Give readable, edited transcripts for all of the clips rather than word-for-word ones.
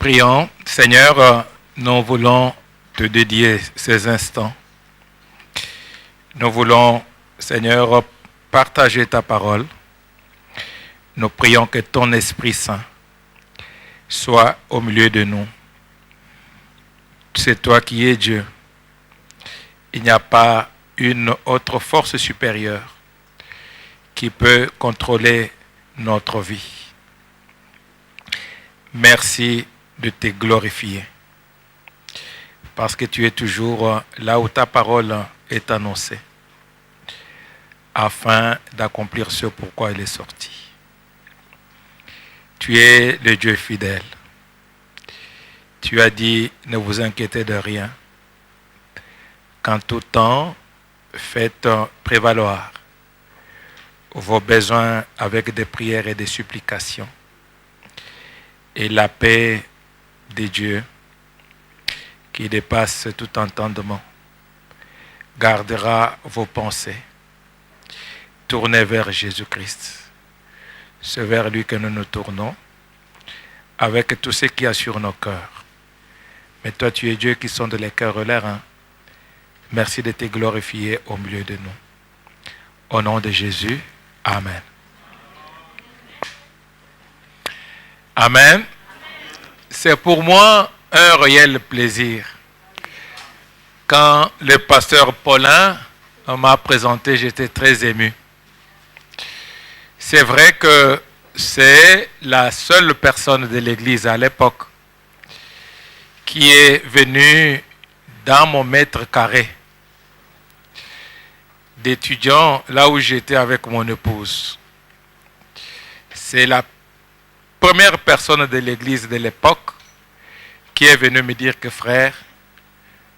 Prions. Seigneur, nous voulons te dédier ces instants. Nous voulons, Seigneur, partager ta parole. Nous prions que ton Esprit Saint soit au milieu de nous. C'est toi qui es Dieu. Il n'y a pas une autre force supérieure qui peut contrôler notre vie. Merci de te glorifier, parce que tu es toujours là où ta parole est annoncée, afin d'accomplir ce pourquoi elle est sortie. Tu es le Dieu fidèle. Tu as dit, ne vous inquiétez de rien. Qu'en tout temps, faites prévaloir vos besoins avec des prières et des supplications. Et la paix de Dieu, qui dépasse tout entendement, gardera vos pensées tournées vers Jésus-Christ. C'est vers lui que nous nous tournons, avec tout ce qu'il y a sur nos cœurs. Mais toi, tu es Dieu qui sonde les cœurs et les reins. Merci de te glorifier au milieu de nous. Au nom de Jésus, Amen. Amen. C'est pour moi un réel plaisir. Quand le pasteur Paulin m'a présenté, j'étais très ému. C'est vrai que c'est la seule personne de l'église à l'époque qui est venue dans mon mètre carré d'étudiants, là où j'étais avec mon épouse. C'est la première personne de l'église de l'époque qui est venue me dire que frère,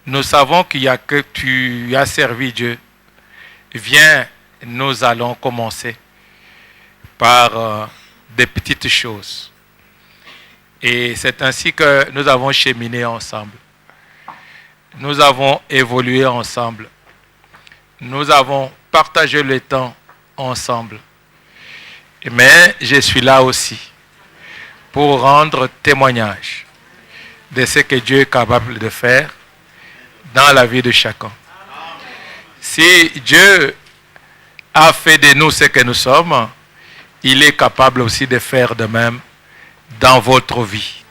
nous savons qu'il y a que tu as servi Dieu. Viens, nous allons commencer par des petites choses. Et c'est ainsi que nous avons cheminé ensemble. Nous avons évolué ensemble. Nous avons partagé le temps ensemble. Mais je suis là aussi pour rendre témoignage de ce que Dieu est capable de faire dans la vie de chacun. Si Dieu a fait de nous ce que nous sommes, il est capable aussi de faire de même dans votre vie.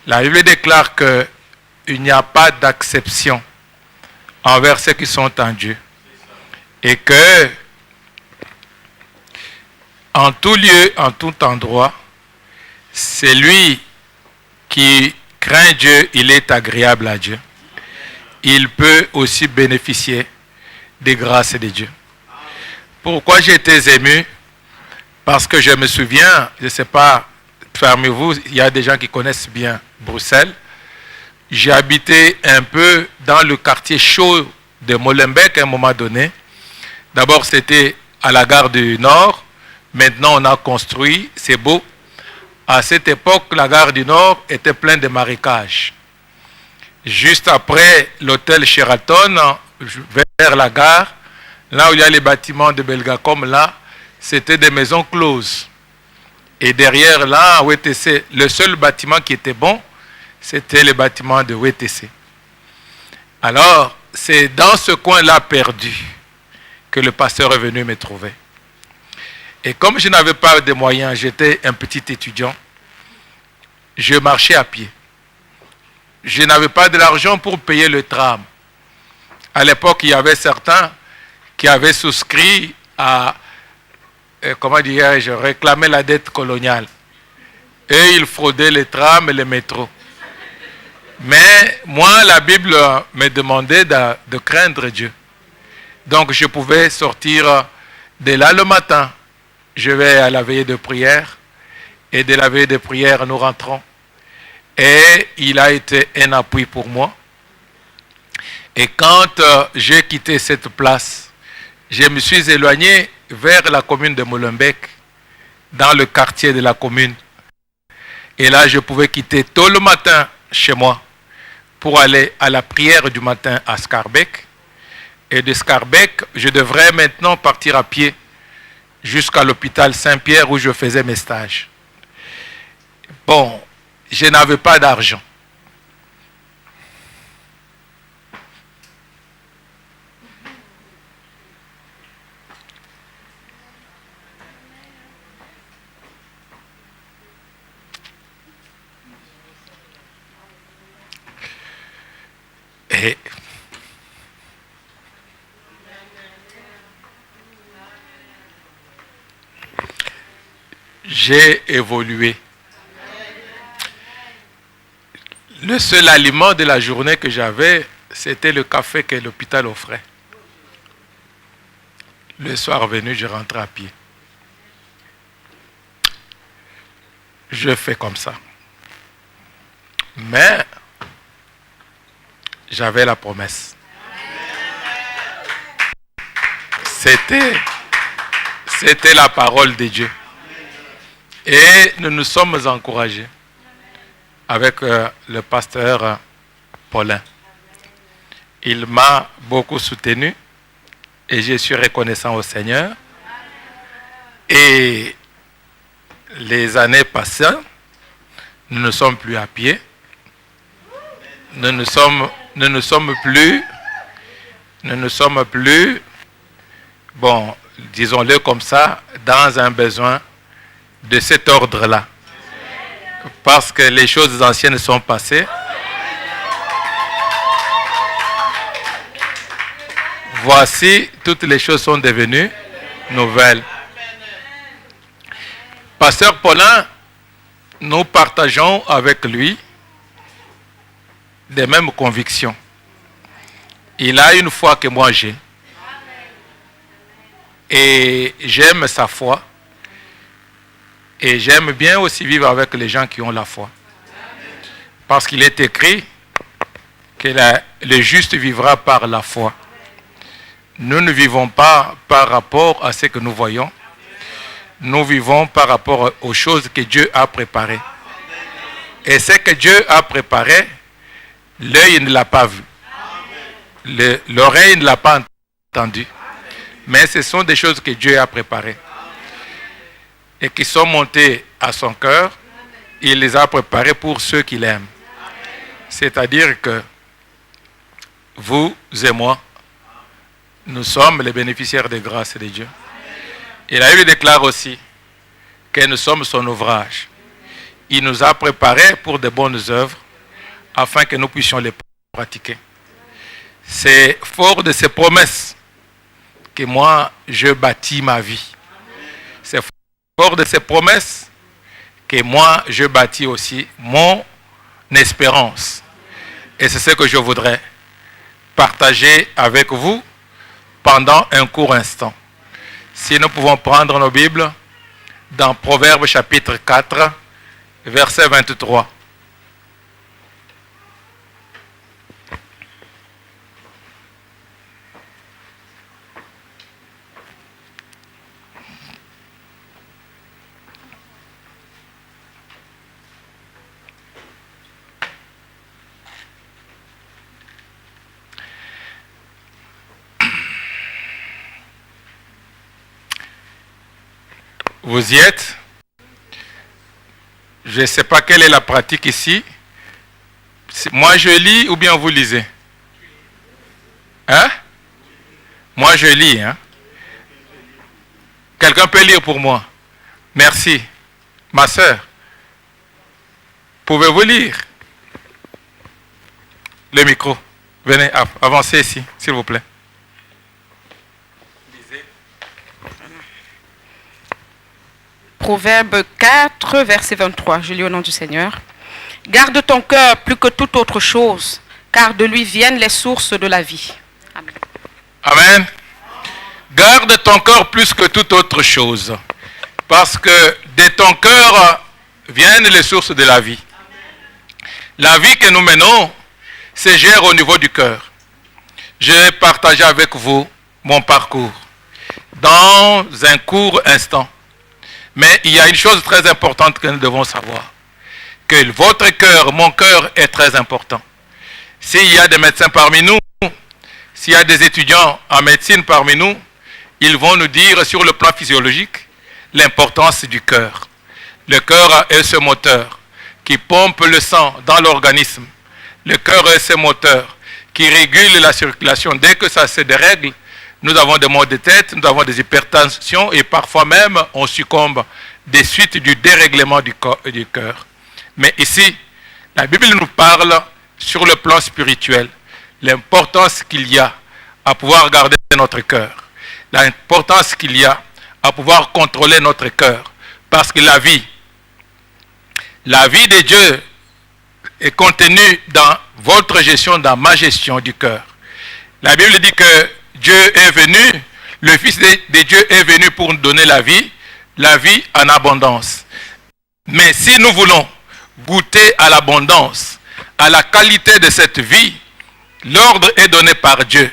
La Bible déclare qu'il n'y a pas d'acception envers ceux qui sont en Dieu. Et que, en tout lieu, en tout endroit, c'est lui qui craint Dieu, il est agréable à Dieu. Il peut aussi bénéficier des grâces de Dieu. Pourquoi j'étais ému? Parce que je me souviens, je ne sais pas, parmi vous, il y a des gens qui connaissent bien Bruxelles. J'ai habité un peu dans le quartier chaud de Molenbeek à un moment donné. D'abord, c'était à la gare du Nord. Maintenant, on a construit, c'est beau. À cette époque, la gare du Nord était pleine de marécages. Juste après l'hôtel Sheraton, vers la gare, là où il y a les bâtiments de Belgacom, là, c'était des maisons closes. Et derrière, là, à WTC, le seul bâtiment qui était bon, c'était le bâtiment de WTC. Alors, c'est dans ce coin-là perdu que le pasteur est venu me trouver. Et comme je n'avais pas de moyens, j'étais un petit étudiant, je marchais à pied. Je n'avais pas de l'argent pour payer le tram. À l'époque, il y avait certains qui avaient souscrit à, comment dirais-je, réclamer la dette coloniale. Et ils fraudaient les trams et les métros. Mais moi, la Bible me demandait de craindre Dieu. Donc, je pouvais sortir de là le matin. Je vais à la veillée de prière. Et de la veillée de prière, nous rentrons. Et il a été un appui pour moi. Et quand j'ai quitté cette place, je me suis éloigné vers la commune de Molenbeek, dans le quartier de la commune. Et là, je pouvais quitter tôt le matin chez moi pour aller à la prière du matin à Schaerbeek. Et de Schaerbeek, je devrais maintenant partir à pied jusqu'à l'hôpital Saint-Pierre où je faisais mes stages. Bon, je n'avais pas d'argent. Et j'ai évolué. Le seul aliment de la journée que j'avais, c'était le café que l'hôpital offrait. Le soir venu, je rentrais à pied. Je fais comme ça. Mais j'avais la promesse. C'était la parole de Dieu. Et nous nous sommes encouragés avec le pasteur Paulin. Il m'a beaucoup soutenu et je suis reconnaissant au Seigneur. Et les années passées, nous ne sommes plus à pied. Nous ne sommes plus, bon, disons-le comme ça, dans un besoin de cet ordre-là. Parce que les choses anciennes sont passées. Voici, toutes les choses sont devenues nouvelles. Pasteur Paulin, nous partageons avec lui des mêmes convictions. Il a une foi que moi j'ai. Et j'aime sa foi. Et j'aime bien aussi vivre avec les gens qui ont la foi. Parce qu'il est écrit que le juste vivra par la foi. Nous ne vivons pas par rapport à ce que nous voyons. Nous vivons par rapport aux choses que Dieu a préparées. Et ce que Dieu a préparé, l'œil ne l'a pas vu. L'oreille ne l'a pas entendu. Mais ce sont des choses que Dieu a préparées. Et qui sont montées à son cœur. Il les a préparées pour ceux qui l'aiment. C'est-à-dire que vous et moi, nous sommes les bénéficiaires des grâces de Dieu. Et la Bible déclare aussi que nous sommes son ouvrage. Il nous a préparés pour de bonnes œuvres afin que nous puissions les pratiquer. C'est fort de ces promesses que moi, je bâtis ma vie. C'est fort de ces promesses que moi, je bâtis aussi mon espérance. Et c'est ce que je voudrais partager avec vous pendant un court instant. Si nous pouvons prendre nos Bibles dans Proverbes chapitre 4, verset 23. Vous y êtes? Je ne sais pas quelle est la pratique ici. Moi je lis ou bien vous lisez? Hein? Moi je lis. Hein? Quelqu'un peut lire pour moi? Merci. Ma sœur, pouvez-vous lire? Le micro. Venez, avancez ici, s'il vous plaît. Proverbe 4, verset 23, je lis au nom du Seigneur. Garde ton cœur plus que toute autre chose, car de lui viennent les sources de la vie. Amen. Amen. Garde ton cœur plus que toute autre chose, parce que de ton cœur viennent les sources de la vie. La vie que nous menons se gère au niveau du cœur. Je vais partager avec vous mon parcours dans un court instant. Mais il y a une chose très importante que nous devons savoir. Que votre cœur, mon cœur est très important. S'il y a des médecins parmi nous, s'il y a des étudiants en médecine parmi nous, ils vont nous dire sur le plan physiologique l'importance du cœur. Le cœur est ce moteur qui pompe le sang dans l'organisme. Le cœur est ses moteurs qui régulent la circulation. Dès que ça se dérègle, nous avons des maux de tête, nous avons des hypertensions et parfois même on succombe des suites du dérèglement du cœur. Mais ici, la Bible nous parle sur le plan spirituel, l'importance qu'il y a à pouvoir garder notre cœur, l'importance qu'il y a à pouvoir contrôler notre cœur, parce que la vie de Dieu est contenue dans votre gestion, dans ma gestion du cœur. La Bible dit que Dieu est venu, le Fils de Dieu est venu pour nous donner la vie en abondance. Mais si nous voulons goûter à l'abondance, à la qualité de cette vie, l'ordre est donné par Dieu,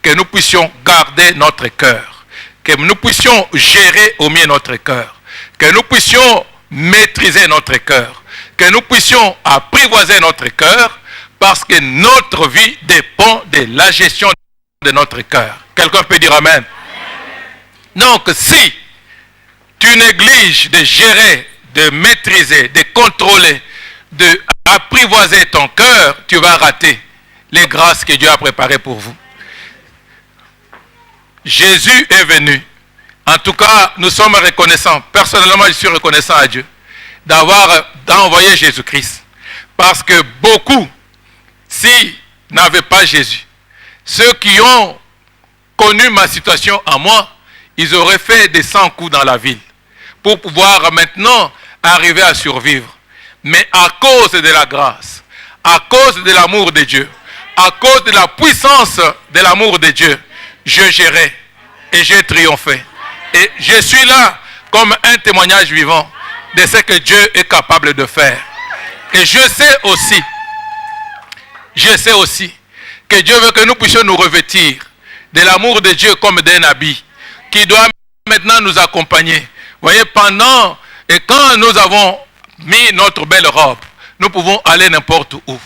que nous puissions garder notre cœur, que nous puissions gérer au mieux notre cœur, que nous puissions maîtriser notre cœur, que nous puissions apprivoiser notre cœur, parce que notre vie dépend de la gestion de notre cœur. Quelqu'un peut dire Amen. Donc si tu négliges de gérer, de maîtriser, de contrôler, d'apprivoiser ton cœur, tu vas rater les grâces que Dieu a préparées pour vous. Jésus est venu. En tout cas, nous sommes reconnaissants. Personnellement, je suis reconnaissant à Dieu d'avoir envoyé Jésus-Christ. Parce que beaucoup, s'ils n'avaient pas Jésus, ceux qui ont connu ma situation à moi, ils auraient fait des 100 coups dans la ville pour pouvoir maintenant arriver à survivre. Mais à cause de la grâce, à cause de l'amour de Dieu, à cause de la puissance de l'amour de Dieu, je gérais et j'ai triomphé. Et je suis là comme un témoignage vivant de ce que Dieu est capable de faire. Et je sais aussi que Dieu veut que nous puissions nous revêtir de l'amour de Dieu comme d'un habit qui doit maintenant nous accompagner. Vous voyez, pendant et quand nous avons mis notre belle robe, nous pouvons aller n'importe où.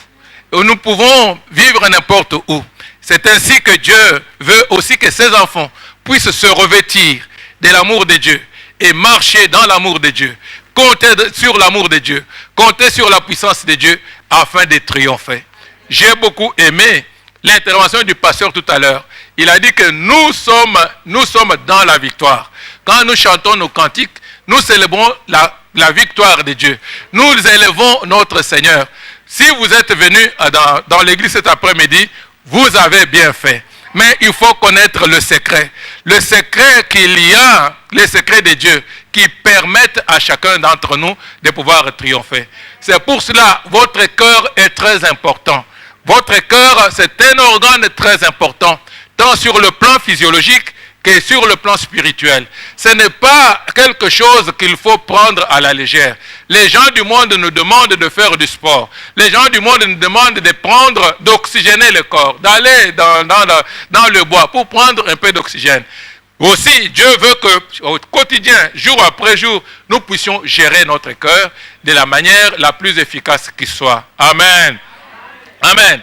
Nous pouvons vivre n'importe où. C'est ainsi que Dieu veut aussi que ses enfants puissent se revêtir de l'amour de Dieu et marcher dans l'amour de Dieu. Compter sur l'amour de Dieu, compter sur la puissance de Dieu afin de triompher. J'ai beaucoup aimé l'intervention du pasteur tout à l'heure. Il a dit que nous sommes dans la victoire. Quand nous chantons nos cantiques, nous célébrons la victoire de Dieu. Nous élevons notre Seigneur. Si vous êtes venus dans l'église cet après-midi, vous avez bien fait. Mais il faut connaître le secret. Le secret qu'il y a, les secrets de Dieu, qui permettent à chacun d'entre nous de pouvoir triompher. C'est pour cela, votre cœur est très important. Votre cœur, c'est un organe très important, tant sur le plan physiologique que sur le plan spirituel. Ce n'est pas quelque chose qu'il faut prendre à la légère. Les gens du monde nous demandent de faire du sport. Les gens du monde nous demandent de prendre, d'oxygéner le corps, d'aller dans le bois pour prendre un peu d'oxygène. Aussi, Dieu veut qu'au quotidien, jour après jour, nous puissions gérer notre cœur de la manière la plus efficace qui soit. Amen. Amen.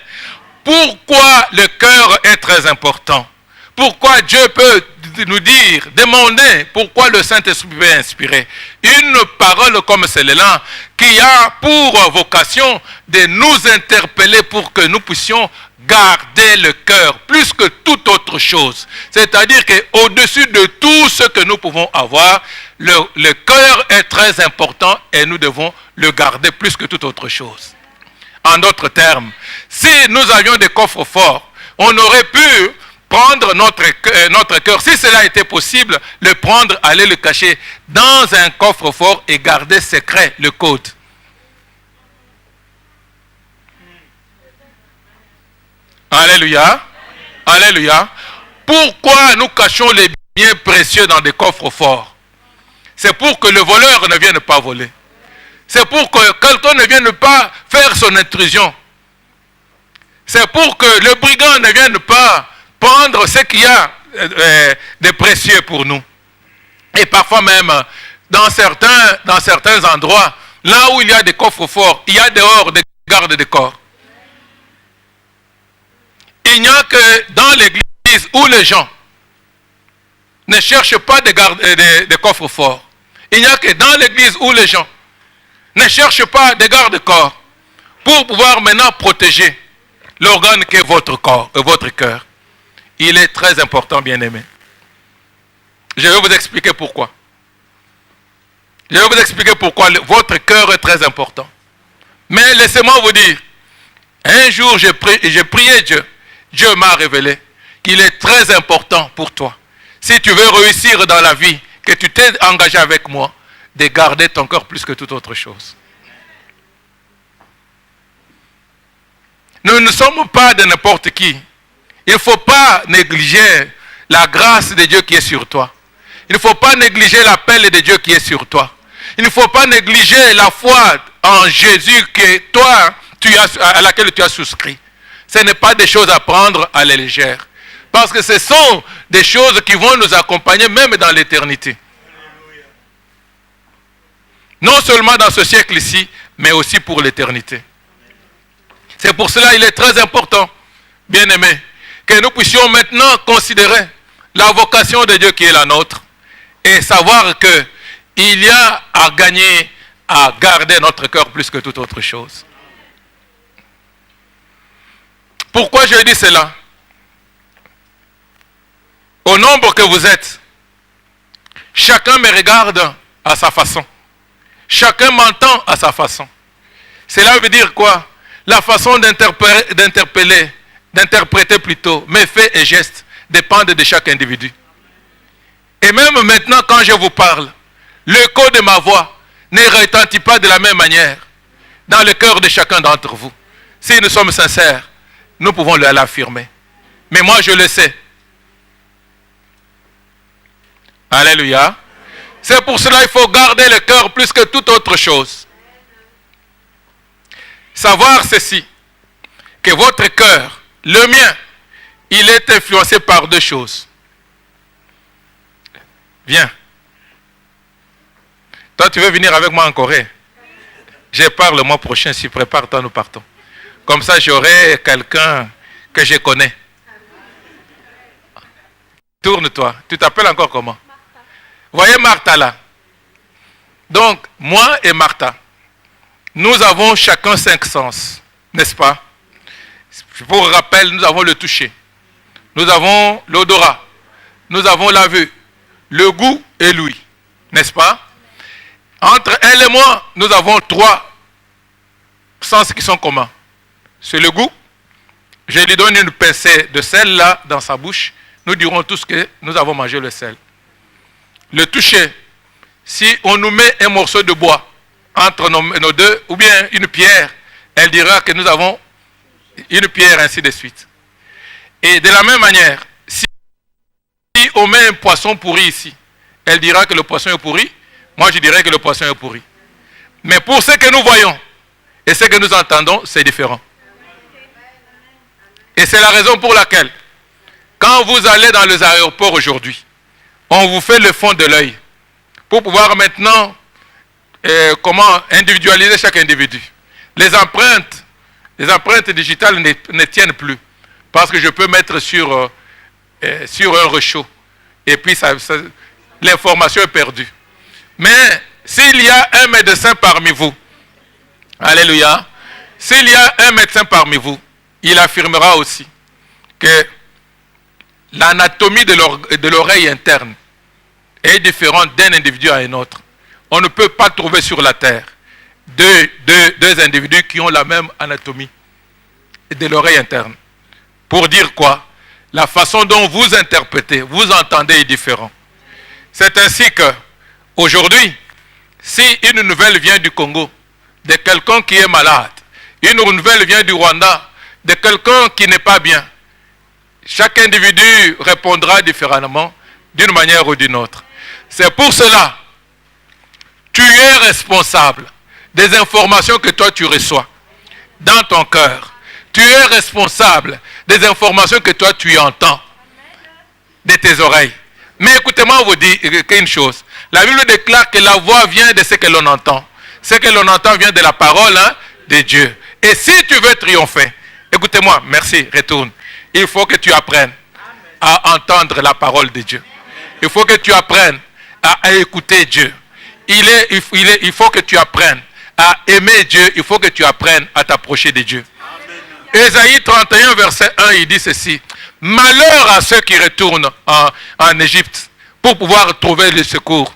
Pourquoi le cœur est très important? Pourquoi Dieu peut nous dire, demander pourquoi le Saint-Esprit peut inspirer une parole comme celle-là qui a pour vocation de nous interpeller pour que nous puissions garder le cœur plus que toute autre chose. C'est-à-dire qu'au-dessus de tout ce que nous pouvons avoir, le cœur est très important et nous devons le garder plus que toute autre chose. En d'autres termes, si nous avions des coffres forts, on aurait pu prendre notre cœur, si cela était possible, le prendre, aller le cacher dans un coffre fort et garder secret le code. Alléluia. Alléluia. Pourquoi nous cachons les biens précieux dans des coffres forts? C'est pour que le voleur ne vienne pas voler. C'est pour que quelqu'un ne vienne pas faire son intrusion. C'est pour que le brigand ne vienne pas prendre ce qu'il y a de précieux pour nous. Et parfois même, dans certains endroits, là où il y a des coffres forts, il y a dehors des gardes de corps. Il n'y a que dans l'église où les gens ne cherchent pas des coffres forts. Il n'y a que dans l'église où les gens Ne cherche pas des garde-corps pour pouvoir maintenant protéger l'organe qui est votre corps, votre cœur. Il est très important, bien-aimé. Je vais vous expliquer pourquoi. Je vais vous expliquer pourquoi votre cœur est très important. Mais laissez-moi vous dire, un jour j'ai prié Dieu. Dieu m'a révélé qu'il est très important pour toi, si tu veux réussir dans la vie, que tu t'es engagé avec moi, de garder ton cœur plus que toute autre chose. Nous ne sommes pas de n'importe qui. Il ne faut pas négliger la grâce de Dieu qui est sur toi. Il ne faut pas négliger l'appel de Dieu qui est sur toi. Il ne faut pas négliger la foi en Jésus que toi, à laquelle tu as souscrit. Ce n'est pas des choses à prendre à la légère. Parce que ce sont des choses qui vont nous accompagner même dans l'éternité. Non seulement dans ce siècle-ci, mais aussi pour l'éternité. C'est pour cela qu'il est très important, bien-aimés, que nous puissions maintenant considérer la vocation de Dieu qui est la nôtre et savoir qu'il y a à gagner à garder notre cœur plus que toute autre chose. Pourquoi je dis cela? Au nombre que vous êtes, chacun me regarde à sa façon. Chacun m'entend à sa façon. Cela veut dire quoi? La façon d'interpréter plutôt mes faits et gestes dépendent de chaque individu. Et même maintenant quand je vous parle, l'écho de ma voix ne retentit pas de la même manière dans le cœur de chacun d'entre vous. Si nous sommes sincères, nous pouvons l'affirmer. Mais moi je le sais. Alléluia. C'est pour cela qu'il faut garder le cœur plus que toute autre chose. Savoir ceci, que votre cœur, le mien, il est influencé par deux choses. Viens. Toi, tu veux venir avec moi en Corée? Je pars le mois prochain, si prépare-toi, nous partons. Comme ça, j'aurai quelqu'un que je connais. Tourne-toi. Tu t'appelles encore comment? Voyez Martha là. Donc, moi et Martha, nous avons chacun 5 sens, n'est-ce pas? Pour rappel, nous avons le toucher, nous avons l'odorat, nous avons la vue, le goût et l'ouïe, n'est-ce pas? Entre elle et moi, nous avons 3 sens qui sont communs. C'est le goût. Je lui donne une pincée de sel là dans sa bouche. Nous dirons tous que nous avons mangé le sel. Le toucher. Si on nous met un morceau de bois entre nos deux, ou bien une pierre, elle dira que nous avons une pierre, ainsi de suite. Et de la même manière, si on met un poisson pourri ici, elle dira que le poisson est pourri, moi je dirais que le poisson est pourri. Mais pour ce que nous voyons et ce que nous entendons, c'est différent. Et c'est la raison pour laquelle, quand vous allez dans les aéroports aujourd'hui, on vous fait le fond de l'œil pour pouvoir maintenant comment individualiser chaque individu. Les empreintes digitales ne tiennent plus parce que je peux mettre sur un réchaud et puis l'information est perdue. Mais s'il y a un médecin parmi vous, alléluia, s'il y a un médecin parmi vous, il affirmera aussi que l'anatomie de l'oreille interne est différente d'un individu à un autre. On ne peut pas trouver sur la terre deux individus qui ont la même anatomie de l'oreille interne. Pour dire quoi? La façon dont vous interprétez, vous entendez est différente. C'est ainsi que, aujourd'hui, si une nouvelle vient du Congo, de quelqu'un qui est malade, une nouvelle vient du Rwanda, de quelqu'un qui n'est pas bien, chaque individu répondra différemment d'une manière ou d'une autre. C'est pour cela, tu es responsable des informations que toi tu reçois dans ton cœur. Tu es responsable des informations que toi tu entends de tes oreilles. Mais écoutez-moi vous dire une chose. La Bible déclare que la voix vient de ce que l'on entend. Ce que l'on entend vient de la parole de Dieu. Et si tu veux triompher, écoutez-moi, merci, retourne. Il faut que tu apprennes à entendre la parole de Dieu. Il faut que tu apprennes à écouter Dieu. Il faut que tu apprennes à aimer Dieu, il faut que tu apprennes à t'approcher de Dieu. Ésaïe 31, verset 1, il dit ceci. Malheur à ceux qui retournent en Égypte pour pouvoir trouver le secours.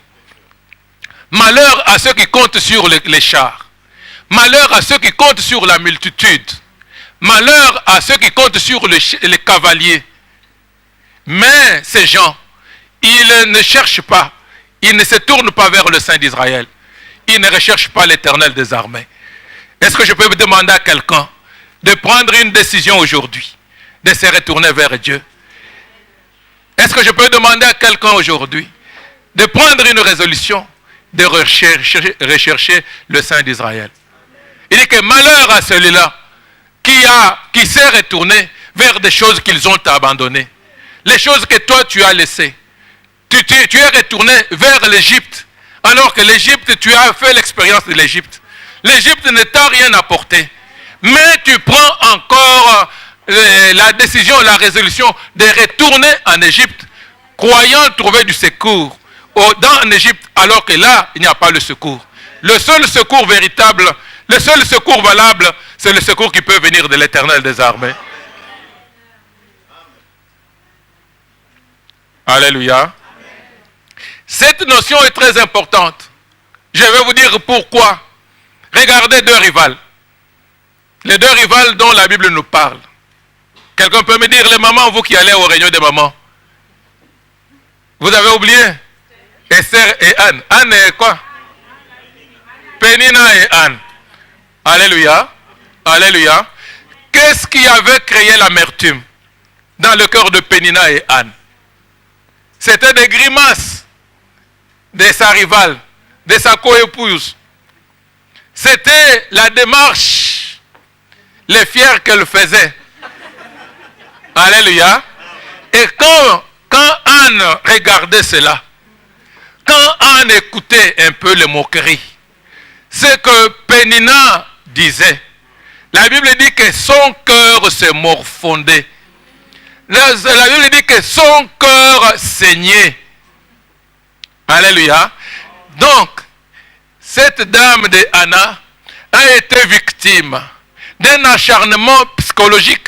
Malheur à ceux qui comptent sur les chars. Malheur à ceux qui comptent sur la multitude. Malheur à ceux qui comptent sur les cavaliers. Mais ces gens, ils ne cherchent pas, ils ne se tournent pas vers le Saint d'Israël. Ils ne recherchent pas l'Éternel des armées. Est-ce que je peux demander à quelqu'un de prendre une décision aujourd'hui, de se retourner vers Dieu? Est-ce que je peux demander à quelqu'un aujourd'hui de prendre une résolution, de rechercher le Saint d'Israël? Il dit que malheur à celui-là qui s'est retourné vers des choses qu'ils ont abandonnées. Les choses que toi tu as laissées. Tu es retourné vers l'Égypte, alors que l'Égypte, tu as fait l'expérience de l'Égypte. L'Égypte ne t'a rien apporté. Mais tu prends encore la décision, la résolution de retourner en Égypte, croyant trouver du secours dans l'Égypte, alors que là, il n'y a pas le secours. Le seul secours véritable, le seul secours valable, c'est le secours qui peut venir de l'Éternel des armées. Alléluia. Cette notion est très importante. Je vais vous dire pourquoi. Regardez deux rivales. Les deux rivales dont la Bible nous parle. Quelqu'un peut me dire, les mamans, vous qui allez aux réunions des mamans, vous avez oublié Esther et Anne. Anne et quoi? Pénina et Anne. Alléluia. Alléluia. Qu'est-ce qui avait créé l'amertume dans le cœur de Pénina et Anne? C'était des grimaces de sa rivale, de sa coépouse. C'était la démarche, les fiers qu'elle faisait. Alléluia. Et quand Anne regardait cela, quand Anne écoutait un peu les moqueries, ce que Pénina disait, la Bible dit que son cœur se morfondait. La Bible dit que son cœur saignait. Alléluia. Donc, cette dame de Anna a été victime d'un acharnement psychologique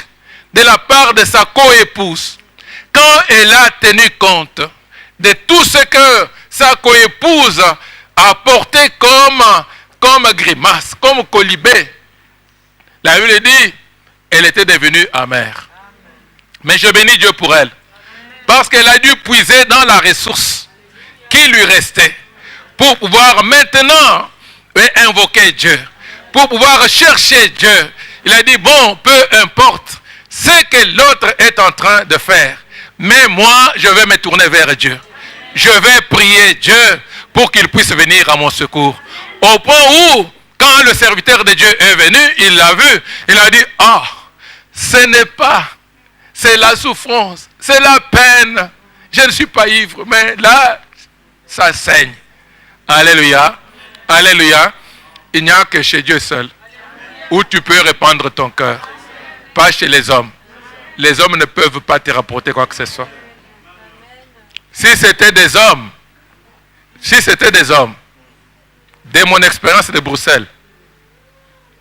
de la part de sa coépouse. Quand elle a tenu compte de tout ce que sa coépouse a porté comme grimace, comme colibé, la Bible dit, elle était devenue amère. Mais je bénis Dieu pour elle. Parce qu'elle a dû puiser dans la ressource qui lui restait pour pouvoir maintenant invoquer Dieu, pour pouvoir chercher Dieu. Il a dit, bon, peu importe ce que l'autre est en train de faire, mais moi, je vais me tourner vers Dieu. Je vais prier Dieu pour qu'il puisse venir à mon secours. Au point où, quand le serviteur de Dieu est venu, il l'a vu, il a dit, ah, ce n'est pas, c'est la souffrance, c'est la peine. Je ne suis pas ivre, mais là, ça saigne. Alléluia. Alléluia. Il n'y a que chez Dieu seul où tu peux répandre ton cœur. Pas chez les hommes. Les hommes ne peuvent pas te rapporter quoi que ce soit. Si c'était des hommes, de mon expérience de Bruxelles,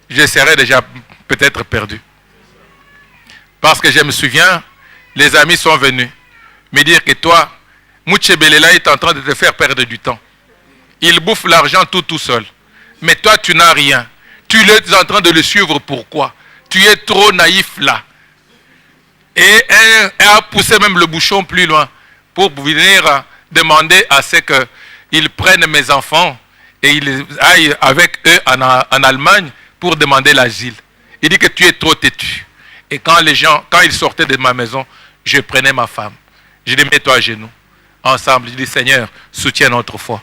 je serais déjà peut-être perdu. Parce que je me souviens, les amis sont venus me dire que toi, Mouchebelela est en train de te faire perdre du temps. Il bouffe l'argent tout seul. Mais toi, tu n'as rien. Tu es en train de le suivre. Pourquoi? Tu es trop naïf là. Et elle a poussé même le bouchon plus loin pour venir demander à ce qu'ils prennent mes enfants et ils aillent avec eux en Allemagne pour demander l'asile. Il dit que tu es trop têtu. Et quand ils sortaient de ma maison, je prenais ma femme. Je dis, mets-toi à genoux. Ensemble, je dis, Seigneur, soutiens notre foi.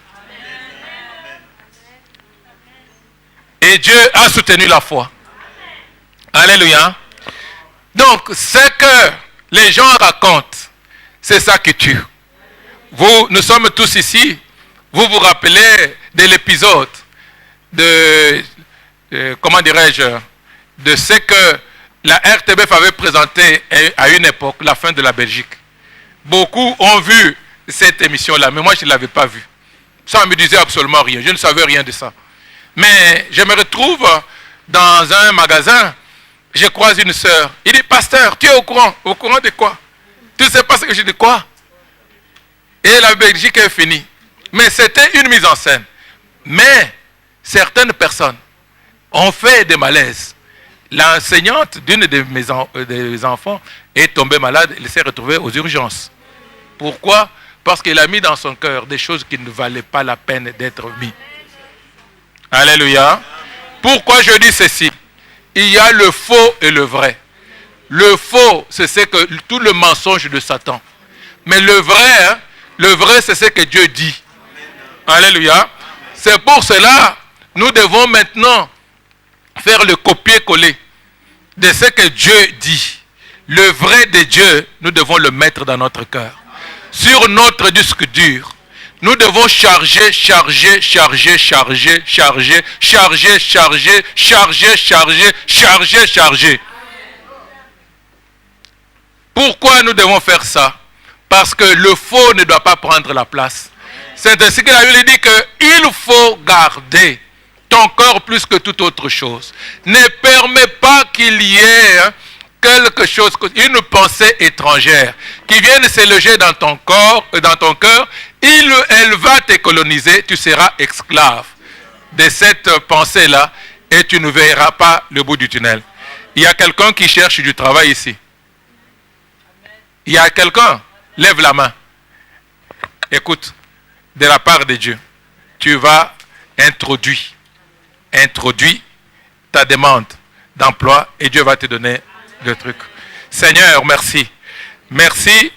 Et Dieu a soutenu la foi. Alléluia. Donc, ce que les gens racontent, c'est ça qui tue. Nous sommes tous ici. Vous vous rappelez de l'épisode comment dirais-je, de ce que la RTBF avait présenté à une époque, la fin de la Belgique. Beaucoup ont vu cette émission-là, mais moi je ne l'avais pas vue. Ça ne me disait absolument rien. Je ne savais rien de ça. Mais je me retrouve dans un magasin, je croise une sœur. Il dit, pasteur, tu es au courant? Au courant de quoi? Tu ne sais pas ce que je dis, quoi? Et la Belgique est finie. Mais c'était une mise en scène. Mais certaines personnes ont fait des malaises. L'enseignante d'une de mes enfants est tombée malade, elle s'est retrouvée aux urgences. Pourquoi? Parce qu'elle a mis dans son cœur des choses qui ne valaient pas la peine d'être mises. Alléluia. Pourquoi je dis ceci? Il y a le faux et le vrai. Le faux, c'est que tout le mensonge de Satan. Mais le vrai, c'est ce que Dieu dit. Alléluia. C'est pour cela, nous devons maintenant faire le copier-coller de ce que Dieu dit. Le vrai de Dieu, nous devons le mettre dans notre cœur. Sur notre disque dur, nous devons charger. Pourquoi nous devons faire ça? Parce que le faux ne doit pas prendre la place. C'est ainsi que la Bible dit qu'il faut garder ton corps plus que toute autre chose. Ne permets pas qu'il y ait quelque chose, une pensée étrangère qui vienne se loger dans ton corps, dans ton cœur. Elle va te coloniser, tu seras esclave de cette pensée-là et tu ne verras pas le bout du tunnel. Il y a quelqu'un qui cherche du travail ici. Il y a quelqu'un, lève la main. Écoute, de la part de Dieu, tu vas introduire ta demande d'emploi et Dieu va te donner le truc. Seigneur, merci. Merci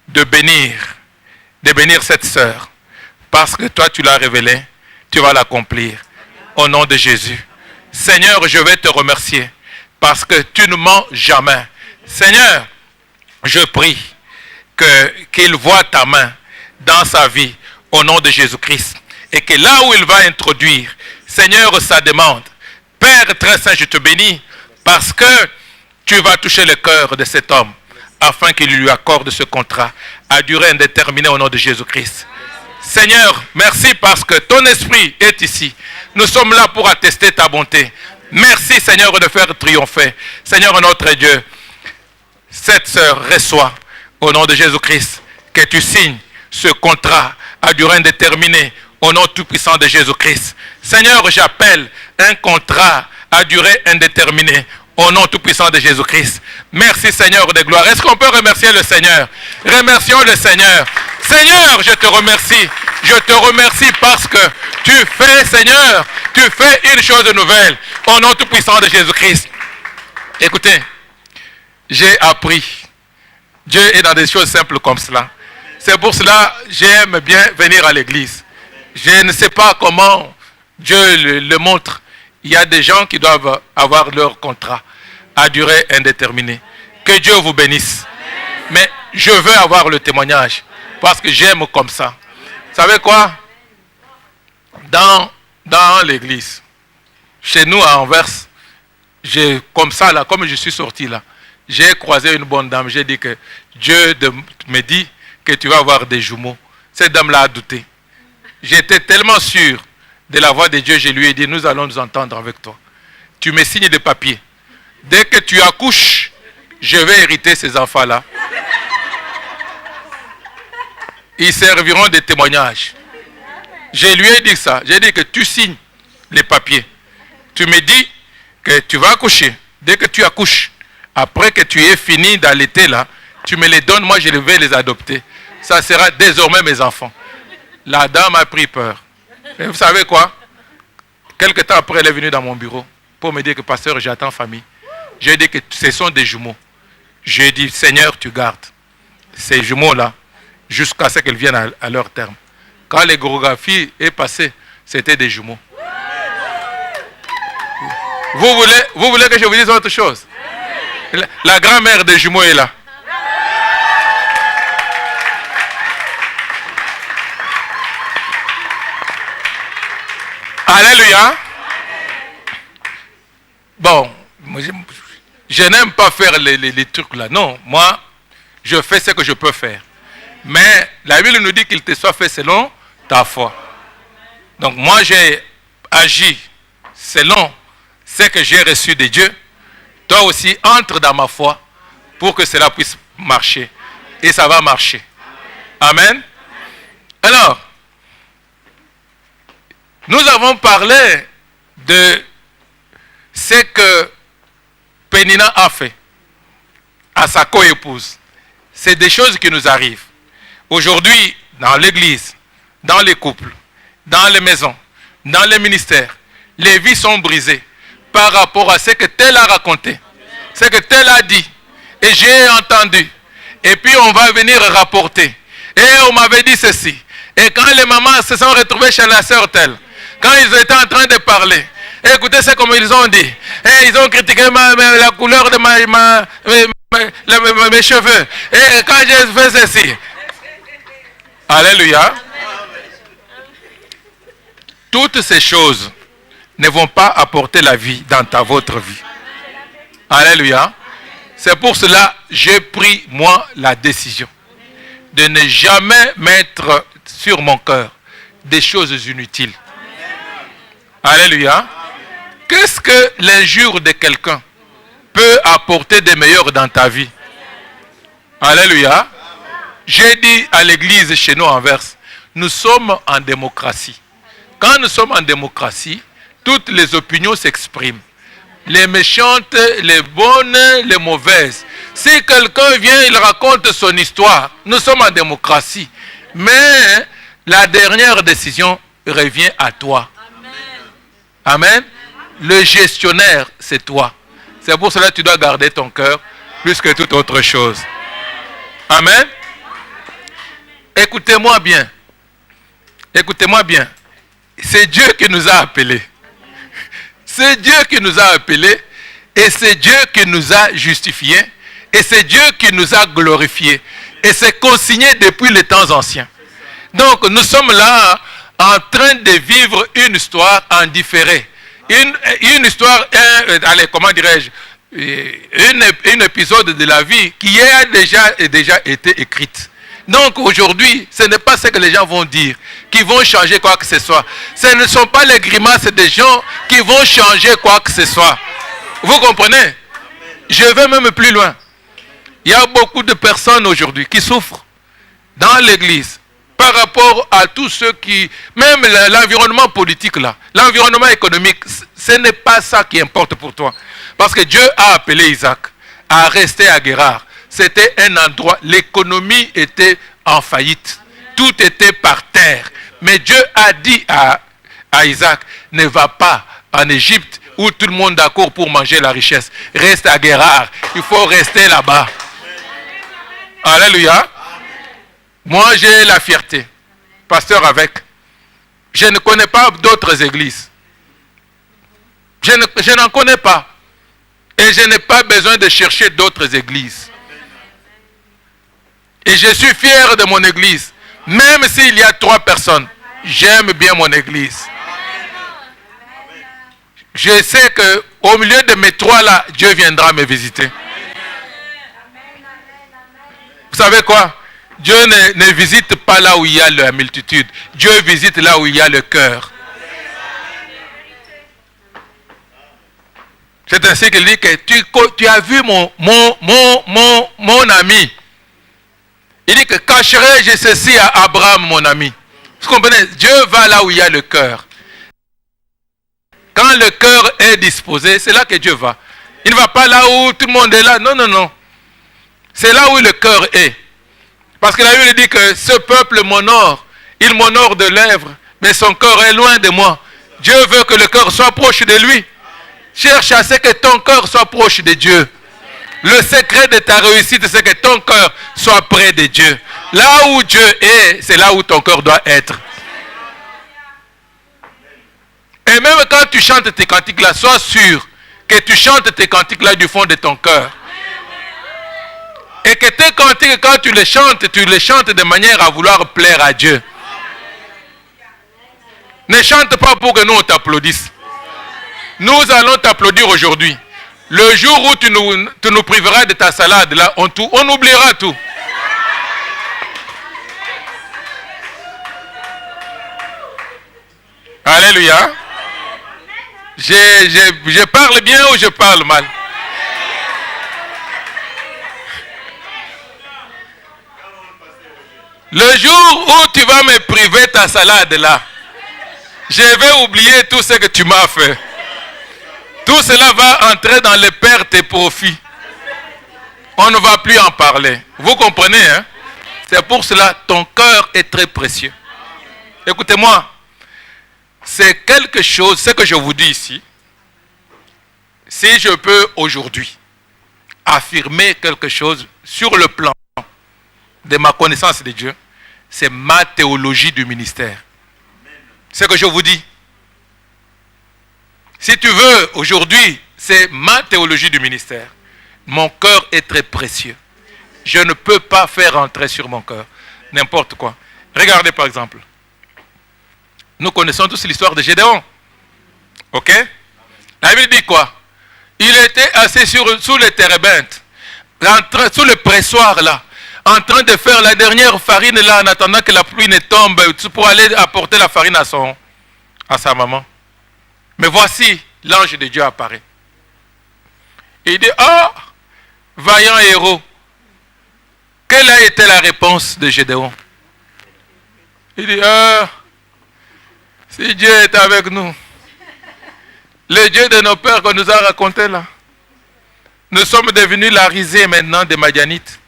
de bénir cette sœur. Parce que toi, tu l'as révélé, tu vas l'accomplir. Au nom de Jésus. Seigneur, je vais te remercier parce que tu ne mens jamais. Seigneur, je prie qu'il voie ta main dans sa vie au nom de Jésus-Christ. Et que là où il va introduire, Seigneur, sa demande, Père très saint, je te bénis parce que tu vas toucher le cœur de cet homme afin qu'il lui accorde ce contrat à durée indéterminée au nom de Jésus-Christ. Seigneur, merci parce que ton esprit est ici. Nous sommes là pour attester ta bonté. Merci Seigneur de faire triompher. Seigneur notre Dieu, cette sœur reçoit au nom de Jésus-Christ que tu signes ce contrat à durée indéterminée au nom tout-puissant de Jésus-Christ. Seigneur, j'appelle un contrat à durée indéterminée au nom tout-puissant de Jésus-Christ. Merci Seigneur de gloire. Est-ce qu'on peut remercier le Seigneur? Remercions le Seigneur. Seigneur, je te remercie. Je te remercie parce que tu fais, Seigneur, tu fais une chose nouvelle au nom tout-puissant de Jésus-Christ. Écoutez, j'ai appris. Dieu est dans des choses simples comme cela. C'est pour cela que j'aime bien venir à l'église. Je ne sais pas comment Dieu le montre. Il y a des gens qui doivent avoir leur contrat à durée indéterminée. Que Dieu vous bénisse. Mais je veux avoir le témoignage parce que j'aime comme ça. Vous savez quoi? Dans l'église, chez nous à Anvers, comme ça là, comme je suis sorti là, j'ai croisé une bonne dame. J'ai dit que Dieu me dit que tu vas avoir des jumeaux. Cette dame-là a douté. J'étais tellement sûr de la voix de Dieu, je lui ai dit, nous allons nous entendre avec toi. Tu me signes des papiers. Dès que tu accouches, je vais hériter ces enfants-là. Ils serviront de témoignages. Je lui ai dit ça. J'ai dit que tu signes les papiers. Tu me dis que tu vas accoucher. Dès que tu accouches, après que tu aies fini d'allaiter là, tu me les donnes, moi je vais les adopter. Ça sera désormais mes enfants. La dame a pris peur. Et vous savez quoi? Quelque temps après, elle est venue dans mon bureau pour me dire que pasteur, j'attends famille. J'ai dit que ce sont des jumeaux. J'ai dit, Seigneur, tu gardes ces jumeaux-là jusqu'à ce qu'ils viennent à leur terme. Quand l'échographie est passée, c'était des jumeaux. Vous voulez que je vous dise autre chose? La grand-mère des jumeaux est là. Alléluia. Bon, je n'aime pas faire les trucs là. Non, moi, je fais ce que je peux faire. Mais la Bible nous dit qu'il te soit fait selon ta foi. Donc moi, j'ai agi selon ce que j'ai reçu de Dieu, toi aussi entre dans ma foi pour que cela puisse marcher. Et ça va marcher. Amen. Alors, nous avons parlé de ce que Pénina a fait à sa coépouse. C'est des choses qui nous arrivent. Aujourd'hui, dans l'église, dans les couples, dans les maisons, dans les ministères, les vies sont brisées par rapport à ce que tel a raconté, ce que tel a dit, et j'ai entendu. Et puis on va venir rapporter. Et on m'avait dit ceci. Et quand les mamans se sont retrouvées chez la sœur telle, quand ils étaient en train de parler, écoutez ce comme ils ont dit. Et ils ont critiqué la couleur de mes cheveux. Et quand j'ai fait ceci. Alléluia. Toutes ces choses ne vont pas apporter la vie dans votre vie. Alléluia. C'est pour cela que j'ai pris, moi, la décision de ne jamais mettre sur mon cœur des choses inutiles. Alléluia. Qu'est-ce que l'injure de quelqu'un peut apporter de meilleur dans ta vie? Alléluia. J'ai dit à l'église chez nous en Anvers, nous sommes en démocratie. Quand nous sommes en démocratie, toutes les opinions s'expriment. Les méchantes, les bonnes, les mauvaises. Si quelqu'un vient, il raconte son histoire. Nous sommes en démocratie. Mais la dernière décision revient à toi. Amen. Le gestionnaire, c'est toi. C'est pour cela que tu dois garder ton cœur plus que toute autre chose. Amen. Écoutez-moi bien. Écoutez-moi bien. C'est Dieu qui nous a appelés. C'est Dieu qui nous a appelés. Et c'est Dieu qui nous a justifiés. Et c'est Dieu qui nous a glorifiés. Et c'est consigné depuis les temps anciens. Donc nous sommes là en train de vivre une histoire en différé. Une histoire, allez, comment dirais-je, un épisode de la vie qui a déjà été écrite. Donc aujourd'hui, ce n'est pas ce que les gens vont dire qui vont changer quoi que ce soit. Ce ne sont pas les grimaces des gens qui vont changer quoi que ce soit. Vous comprenez? Je vais même plus loin. Il y a beaucoup de personnes aujourd'hui qui souffrent dans l'église par rapport à tous ceux qui... Même l'environnement politique là, l'environnement économique, ce n'est pas ça qui importe pour toi. Parce que Dieu a appelé Isaac à rester à Guérard. C'était un endroit, l'économie était en faillite. Tout était par terre. Mais Dieu a dit à Isaac, ne va pas en Égypte où tout le monde est d'accord pour manger la richesse. Reste à Guérard. Il faut rester là-bas. Alléluia. Moi, j'ai la fierté. Pasteur avec. Je ne connais pas d'autres églises. Je n'en connais pas. Et je n'ai pas besoin de chercher d'autres églises. Et je suis fier de mon église. Même s'il y a 3 personnes, j'aime bien mon église. Je sais qu'au milieu de mes 3 là, Dieu viendra me visiter. Vous savez quoi? Dieu ne visite pas là où il y a la multitude. Dieu visite là où il y a le cœur. C'est ainsi qu'il dit que tu as vu mon ami. Il dit que cacherai-je ceci à Abraham, mon ami. Vous comprenez? Dieu va là où il y a le cœur. Quand le cœur est disposé, c'est là que Dieu va. Il ne va pas là où tout le monde est là. Non, non, non. C'est là où le cœur est. Parce que la Bible dit que ce peuple m'honore. Il m'honore de lèvres, mais son cœur est loin de moi. Dieu veut que le cœur soit proche de lui. Cherche à ce que ton cœur soit proche de Dieu. Le secret de ta réussite, c'est que ton cœur soit près de Dieu. Là où Dieu est, c'est là où ton cœur doit être. Et même quand tu chantes tes cantiques-là, sois sûr que tu chantes tes cantiques-là du fond de ton cœur. Et que tes cantiques, quand tu les chantes de manière à vouloir plaire à Dieu. Ne chante pas pour que nous on t'applaudisse. Nous allons t'applaudir aujourd'hui. Le jour où tu nous priveras de ta salade, là, on oubliera tout. Alléluia. Je parle bien ou je parle mal? Le jour où tu vas me priver ta salade là, je vais oublier tout ce que tu m'as fait. Tout cela va entrer dans les pertes et profits. On ne va plus en parler. Vous comprenez, hein? C'est pour cela ton cœur est très précieux. Écoutez-moi, c'est quelque chose, ce que je vous dis ici. Si je peux aujourd'hui affirmer quelque chose sur le plan de ma connaissance de Dieu, c'est ma théologie du ministère. C'est ce que je vous dis. Si tu veux, aujourd'hui, c'est ma théologie du ministère. Mon cœur est très précieux. Je ne peux pas faire entrer sur mon cœur n'importe quoi. Regardez par exemple. Nous connaissons tous l'histoire de Gédéon. Ok? La Bible dit quoi? Il était assis sous le térébinthe, sous le pressoir là, en train de faire la dernière farine là, en attendant que la pluie ne tombe pour aller apporter la farine à sa maman. Mais voici, l'ange de Dieu apparaît. Il dit, ah, vaillant héros, quelle a été la réponse de Gédéon? Il dit, ah, si Dieu est avec nous, le Dieu de nos pères qu'on nous a raconté là, nous sommes devenus la risée maintenant des Madianites.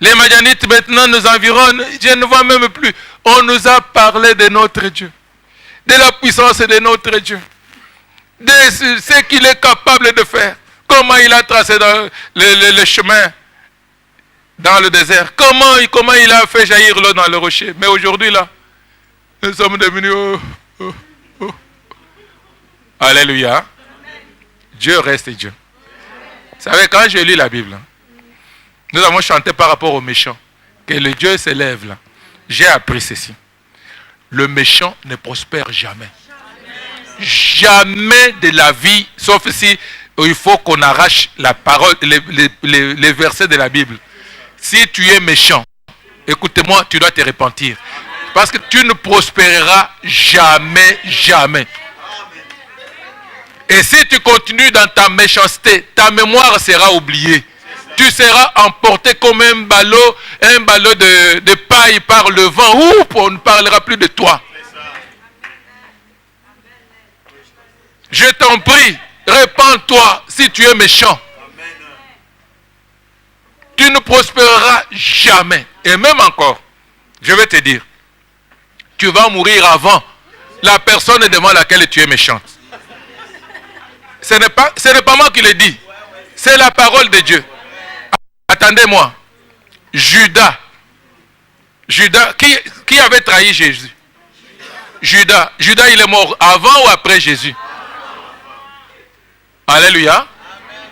Les Madianites maintenant nous environnent, je ne vois même plus. On nous a parlé de notre Dieu, de la puissance de notre Dieu, de ce qu'il est capable de faire, comment il a tracé dans le chemin dans le désert, comment il a fait jaillir l'eau dans le rocher. Mais aujourd'hui là, nous sommes devenus... Alléluia. Dieu reste Dieu. Vous savez, quand je lis la Bible, nous avons chanté par rapport aux méchants, que le Dieu s'élève là. J'ai appris ceci. Le méchant ne prospère jamais. Jamais de la vie, sauf si il faut qu'on arrache la parole, les versets de la Bible. Si tu es méchant, écoutez-moi, tu dois te repentir. Parce que tu ne prospéreras jamais, jamais. Et si tu continues dans ta méchanceté, ta mémoire sera oubliée. Tu seras emporté comme un ballot de paille par le vent. Ouh, on ne parlera plus de toi. Je t'en prie, répands-toi si tu es méchant. Tu ne prospéreras jamais. Et même encore, je vais te dire, tu vas mourir avant la personne devant laquelle tu es méchante. Ce n'est pas moi qui le dis. C'est la parole de Dieu. Attendez-moi. Judas, qui avait trahi Jésus? Judas, il est mort avant ou après Jésus? Alléluia.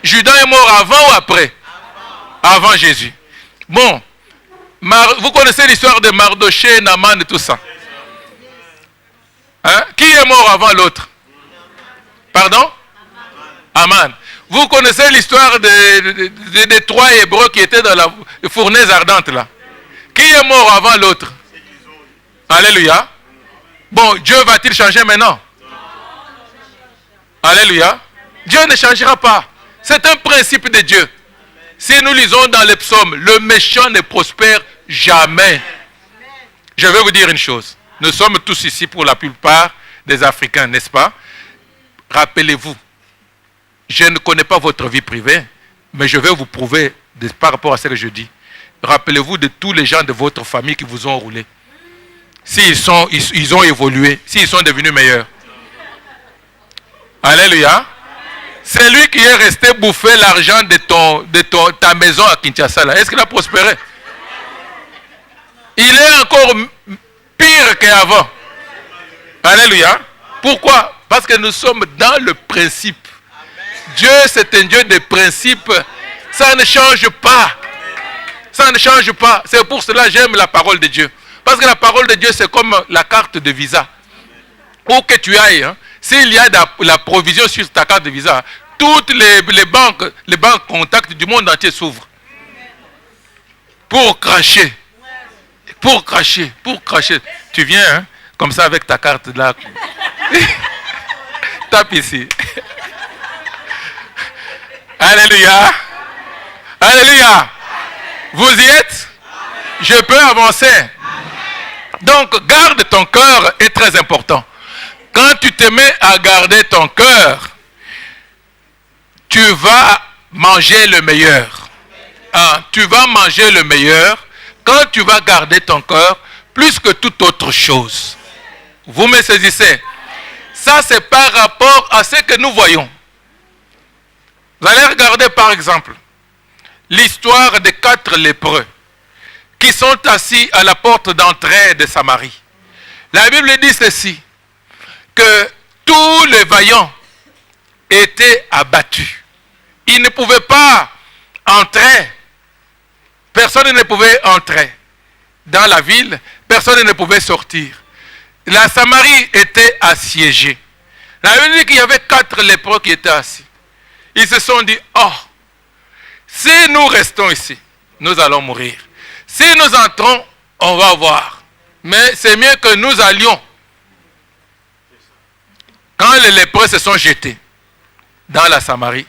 Judas est mort avant ou après? Avant Jésus. Bon, vous connaissez l'histoire de Mardoché, Naman et tout ça. Hein? Qui est mort avant l'autre? Pardon? Aman. Vous connaissez l'histoire des trois Hébreux qui étaient dans la fournaise ardente là. Qui est mort avant l'autre? Alléluia. Bon, Dieu va-t-il changer maintenant? Alléluia. Dieu ne changera pas. C'est un principe de Dieu. Si nous lisons dans les psaumes, le méchant ne prospère jamais. Je vais vous dire une chose. Nous sommes tous ici pour la plupart des Africains, n'est-ce pas? Rappelez-vous. Je ne connais pas votre vie privée, mais je vais vous prouver par rapport à ce que je dis. Rappelez-vous de tous les gens de votre famille qui vous ont roulé. Ils ont évolué, s'ils sont devenus meilleurs. Alléluia. C'est lui qui est resté bouffer l'argent de ta maison à Kinshasa. Est-ce qu'il a prospéré? Il est encore pire qu'avant. Alléluia. Pourquoi? Parce que nous sommes dans le principe. Dieu, c'est un Dieu de principe. Ça ne change pas. Ça ne change pas. C'est pour cela que j'aime la parole de Dieu. Parce que la parole de Dieu, c'est comme la carte de visa. Où que tu ailles, hein, s'il y a la provision sur ta carte de visa, toutes les banques contacts du monde entier s'ouvrent. Pour cracher. Pour cracher. Tu viens, hein, comme ça avec ta carte là. tape ici. Alléluia. Alléluia. Vous y êtes? Je peux avancer. Donc, garde ton cœur est très important. Quand tu te mets à garder ton cœur, tu vas manger le meilleur. Tu vas manger le meilleur quand tu vas garder ton cœur plus que toute autre chose. Vous me saisissez? Ça, c'est par rapport à ce que nous voyons. Vous allez regarder par exemple l'histoire des 4 lépreux qui sont assis à la porte d'entrée de Samarie. La Bible dit ceci, que tous les vaillants étaient abattus. Ils ne pouvaient pas entrer. Personne ne pouvait entrer dans la ville. Personne ne pouvait sortir. La Samarie était assiégée. La Bible dit qu'il y avait 4 lépreux qui étaient assis. Ils se sont dit, oh, si nous restons ici, nous allons mourir. Si nous entrons, on va voir. Mais c'est mieux que nous allions. Quand les lépreux se sont jetés dans la Samarie,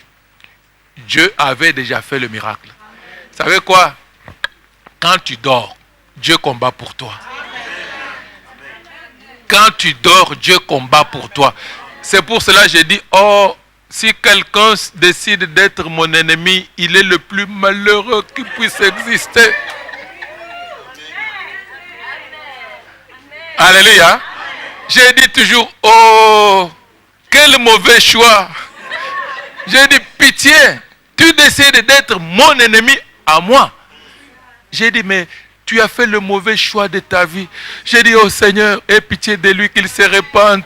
Dieu avait déjà fait le miracle. Vous savez quoi? Quand tu dors, Dieu combat pour toi. Quand tu dors, Dieu combat pour toi. C'est pour cela que j'ai dit, oh, si quelqu'un décide d'être mon ennemi, il est le plus malheureux qui puisse exister. Alléluia. J'ai dit toujours, oh, quel mauvais choix. J'ai dit, pitié, tu décides d'être mon ennemi à moi. J'ai dit, mais tu as fait le mauvais choix de ta vie. J'ai dit, oh Seigneur, aie pitié de lui qu'il se répande.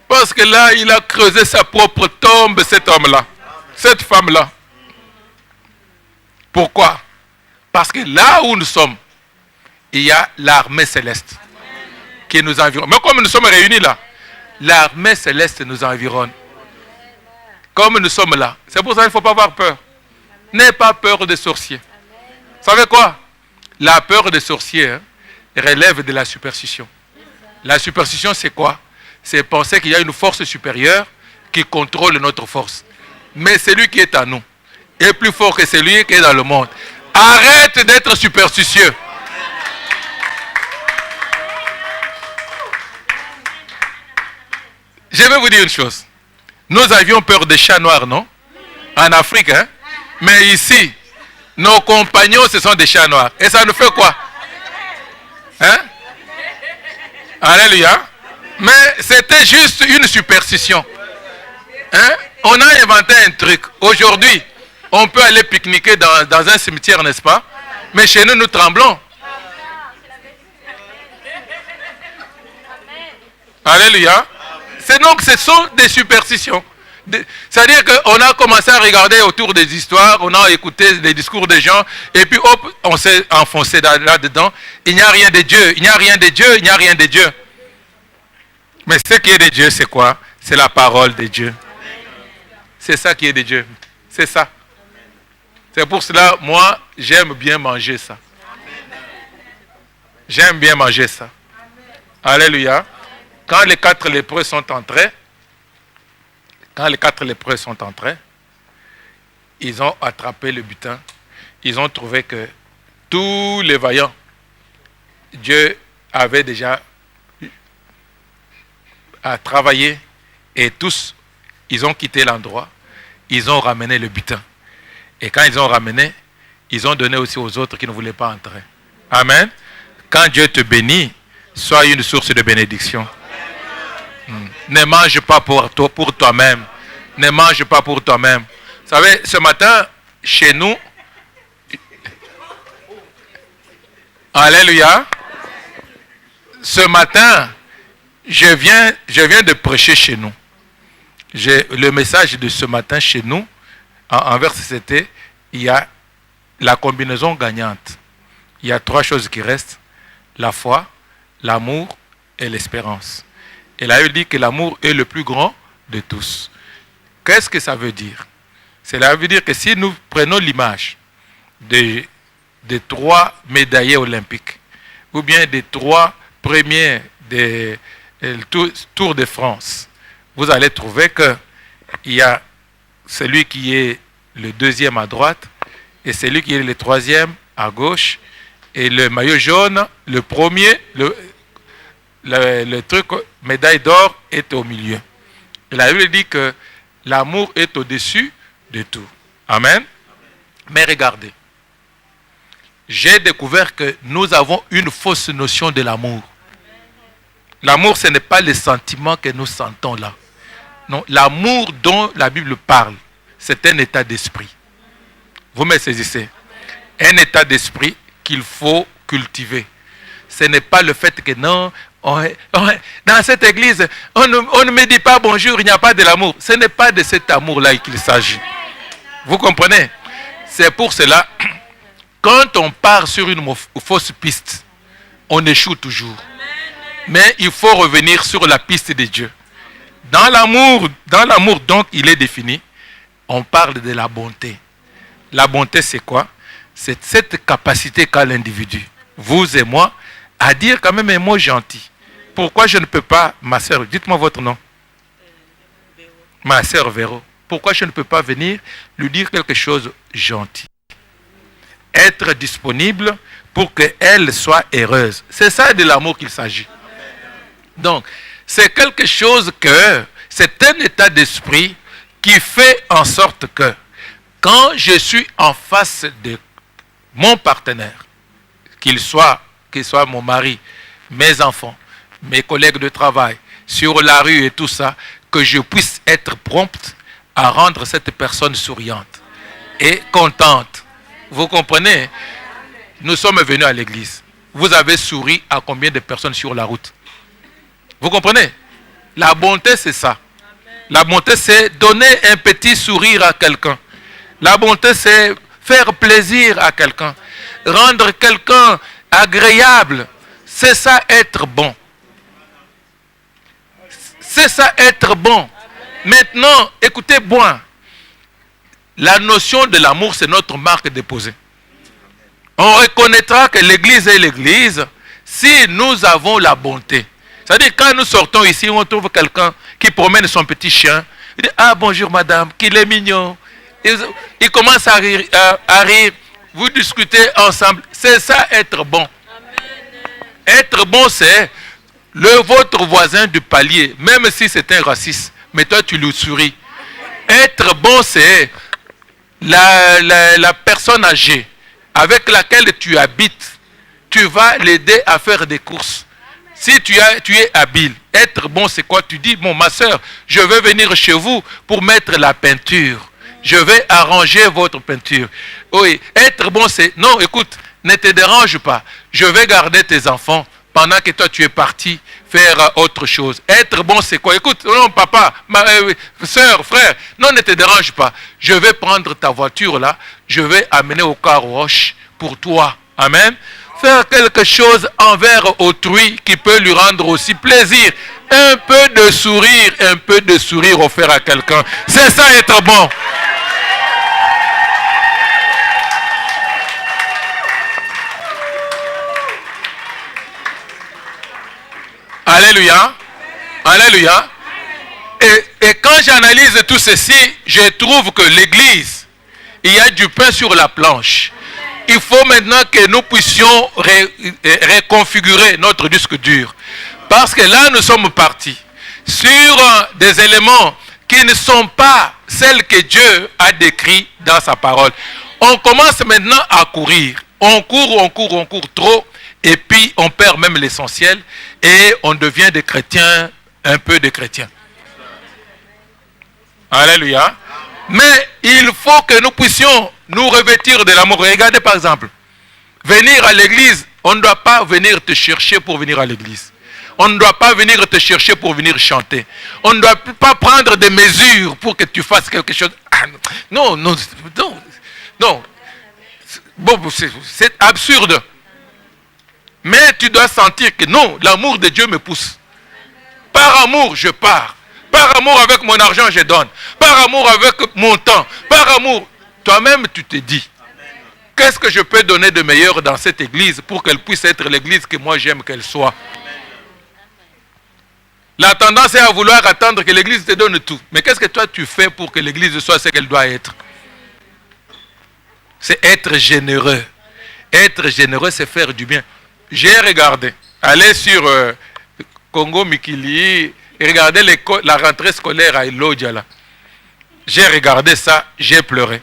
Parce que là, il a creusé sa propre tombe, cet homme-là, cette femme-là. Pourquoi? Parce que là où nous sommes, il y a l'armée céleste qui nous environne. Mais comme nous sommes réunis là, l'armée céleste nous environne. Comme nous sommes là. C'est pour ça qu'il ne faut pas avoir peur. N'aie pas peur des sorciers. Vous savez quoi? La peur des sorciers relève de la superstition. La superstition, c'est quoi? C'est penser qu'il y a une force supérieure qui contrôle notre force. Mais celui qui est à nous est plus fort que celui qui est dans le monde. Arrête d'être superstitieux. Je vais vous dire une chose. Nous avions peur des chats noirs, non? En Afrique, hein? Mais ici, nos compagnons, ce sont des chats noirs. Et ça nous fait quoi? Hein? Alléluia. Mais c'était juste une superstition. Hein? On a inventé un truc. Aujourd'hui, on peut aller pique-niquer dans un cimetière, n'est-ce pas? Mais chez nous, nous tremblons. Alléluia. C'est donc, ce sont des superstitions. C'est-à-dire qu'on a commencé à regarder autour des histoires, on a écouté les discours des gens, et puis hop, on s'est enfoncé là-dedans. Il n'y a rien de Dieu, il n'y a rien de Dieu, il n'y a rien de Dieu. Mais ce qui est de Dieu, c'est quoi? C'est la parole de Dieu. C'est ça qui est de Dieu. C'est ça. C'est pour cela, moi, j'aime bien manger ça. J'aime bien manger ça. Alléluia. Quand les 4 lépreux sont entrés, ils ont attrapé le butin. Ils ont trouvé que tous les vaillants, Dieu avait déjà travaillé et tous, ils ont quitté l'endroit. Ils ont ramené le butin. Et quand ils ont ramené, ils ont donné aussi aux autres qui ne voulaient pas entrer. Amen. Quand Dieu te bénit, sois une source de bénédiction. Ne mange pas pour toi-même. Ne mange pas pour toi-même. Vous savez, ce matin, chez nous, alléluia, ce matin, je viens de prêcher chez nous. Le message de ce matin chez nous, envers c'était, il y a la combinaison gagnante. Il y a 3 choses qui restent, la foi, l'amour et l'espérance. Et là, il dit que l'amour est le plus grand de tous. Qu'est-ce que ça veut dire? Cela veut dire que si nous prenons l'image des 3 médaillés olympiques, ou bien des 3 premiers des Tour de France, vous allez trouver qu'il y a celui qui est le deuxième à droite et celui qui est le troisième à gauche. Et le maillot jaune, le premier, le truc, médaille d'or, est au milieu. Et la Bible dit que l'amour est au-dessus de tout. Amen. Mais regardez, j'ai découvert que nous avons une fausse notion de l'amour. L'amour, ce n'est pas le sentiment que nous sentons là. Non, l'amour dont la Bible parle, c'est un état d'esprit. Vous me saisissez? Un état d'esprit qu'il faut cultiver. Ce n'est pas le fait que non, dans cette église, on ne me dit pas bonjour, il n'y a pas de l'amour. Ce n'est pas de cet amour-là qu'il s'agit. Vous comprenez? C'est pour cela, quand on part sur une fausse piste, on échoue toujours. Mais il faut revenir sur la piste de Dieu. Dans l'amour donc il est défini, on parle de la bonté. La bonté, c'est quoi? C'est cette capacité qu'a l'individu, vous et moi, à dire quand même un mot gentil. Pourquoi je ne peux pas, ma sœur, dites-moi votre nom. Ma sœur Véro. Pourquoi je ne peux pas venir lui dire quelque chose gentil? Être disponible pour qu'elle soit heureuse. C'est ça de l'amour qu'il s'agit. Donc, c'est quelque chose c'est un état d'esprit qui fait en sorte que quand je suis en face de mon partenaire, qu'il soit mon mari, mes enfants, mes collègues de travail, sur la rue et tout ça, que je puisse être prompte à rendre cette personne souriante et contente. Vous comprenez? Nous sommes venus à l'église. Vous avez souri à combien de personnes sur la route? Vous comprenez? La bonté, c'est ça. La bonté, c'est donner un petit sourire à quelqu'un. La bonté, c'est faire plaisir à quelqu'un. Rendre quelqu'un agréable. C'est ça être bon. C'est ça être bon. Maintenant, écoutez bien. La notion de l'amour, c'est notre marque déposée. On reconnaîtra que l'église est l'église si nous avons la bonté. C'est-à-dire, quand nous sortons ici, on trouve quelqu'un qui promène son petit chien. Il dit, ah bonjour madame, qu'il est mignon. Il commence à rire. Vous discutez ensemble. C'est ça être bon. Être bon, c'est votre voisin du palier, même si c'est un raciste, mais toi tu lui souris. Être bon, c'est la personne âgée avec laquelle tu habites. Tu vas l'aider à faire des courses. Si tu es habile, être bon, c'est quoi? Tu dis, bon, ma soeur, je vais venir chez vous pour mettre la peinture. Je vais arranger votre peinture. Oui, être bon, c'est, non, écoute, ne te dérange pas. Je vais garder tes enfants pendant que toi, tu es parti faire autre chose. Être bon, c'est quoi? Écoute, non, papa, soeur, frère, non, ne te dérange pas. Je vais prendre ta voiture là, je vais amener au car wash pour toi. Amen. Faire quelque chose envers autrui qui peut lui rendre aussi plaisir. Un peu de sourire offert à quelqu'un. C'est ça être bon. Alléluia. Alléluia. Et quand j'analyse tout ceci, je trouve que l'église, il y a du pain sur la planche. Il faut maintenant que nous puissions reconfigurer notre disque dur. Parce que là, nous sommes partis sur des éléments qui ne sont pas celles que Dieu a décrits dans sa parole. On commence maintenant à courir. On court trop. Et puis, on perd même l'essentiel. Et on devient des chrétiens, un peu des chrétiens. Alléluia. Mais il faut que nous puissions nous revêtir de l'amour. Regardez par exemple, venir à l'église, on ne doit pas venir te chercher pour venir à l'église. On ne doit pas venir te chercher pour venir chanter. On ne doit pas prendre des mesures pour que tu fasses quelque chose. Ah, non. Bon, c'est absurde. Mais tu dois sentir que non, l'amour de Dieu me pousse. Par amour, je pars. Par amour, avec mon argent, je donne. Par amour, avec mon temps. Par amour, toi-même, tu te dis, qu'est-ce que je peux donner de meilleur dans cette église pour qu'elle puisse être l'église que moi j'aime qu'elle soit? La tendance est à vouloir attendre que l'église te donne tout. Mais qu'est-ce que toi tu fais pour que l'église soit ce qu'elle doit être? C'est être généreux. Être généreux, c'est faire du bien. J'ai regardé. Allez sur Congo Mikili et regardez la rentrée scolaire à Elodjala. J'ai regardé ça, j'ai pleuré.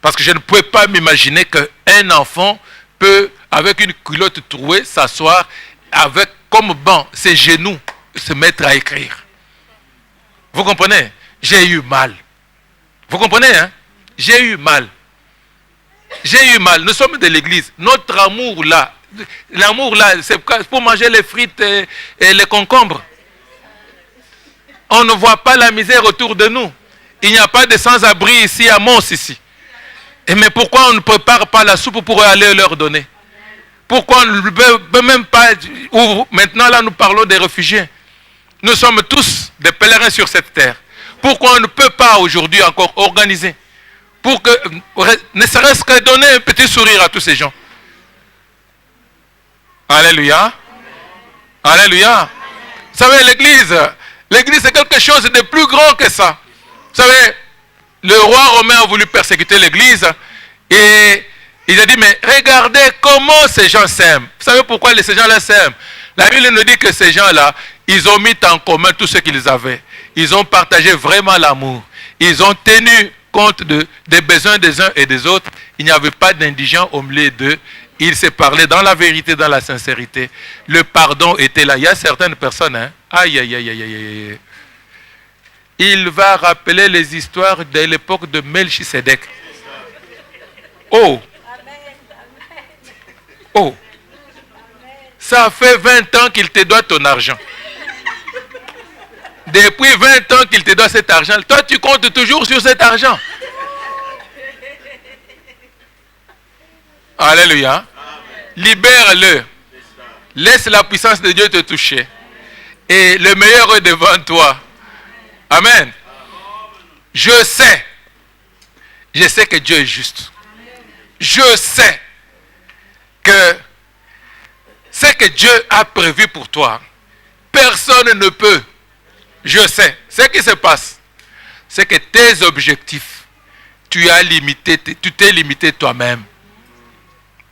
Parce que je ne pouvais pas m'imaginer qu'un enfant peut, avec une culotte trouée, s'asseoir avec comme banc ses genoux, se mettre à écrire. Vous comprenez? J'ai eu mal. Vous comprenez, hein? J'ai eu mal. J'ai eu mal. Nous sommes de l'église. Notre amour là, l'amour là, c'est pour manger les frites et les concombres. On ne voit pas la misère autour de nous. Il n'y a pas de sans-abri ici à Mons ici. Et mais pourquoi on ne prépare pas la soupe pour aller leur donner? Pourquoi on ne peut même pas... Maintenant là nous parlons des réfugiés. Nous sommes tous des pèlerins sur cette terre. Pourquoi on ne peut pas aujourd'hui encore organiser pour que, ne serait-ce que donner un petit sourire à tous ces gens? Alléluia. Alléluia. Vous savez, l'église c'est quelque chose de plus grand que ça. Vous savez, le roi romain a voulu persécuter l'église et il a dit, mais regardez comment ces gens s'aiment. Vous savez pourquoi ces gens-là s'aiment? La Bible nous dit que ces gens-là, ils ont mis en commun tout ce qu'ils avaient. Ils ont partagé vraiment l'amour. Ils ont tenu compte des besoins des uns et des autres. Il n'y avait pas d'indigents au milieu d'eux. Ils se parlaient dans la vérité, dans la sincérité. Le pardon était là. Il y a certaines personnes, hein? Aïe, aïe, aïe, aïe, aïe. Il va rappeler les histoires de l'époque de Melchisedec. Oh! Oh! Ça fait 20 ans qu'il te doit ton argent. Depuis 20 ans qu'il te doit cet argent. Toi, tu comptes toujours sur cet argent. Alléluia. Libère-le. Laisse la puissance de Dieu te toucher. Et le meilleur est devant toi. Amen. Je sais que Dieu est juste. Je sais que ce que Dieu a prévu pour toi, personne ne peut. Je sais. Ce qui se passe, c'est que tes objectifs, tu t'es limité toi-même.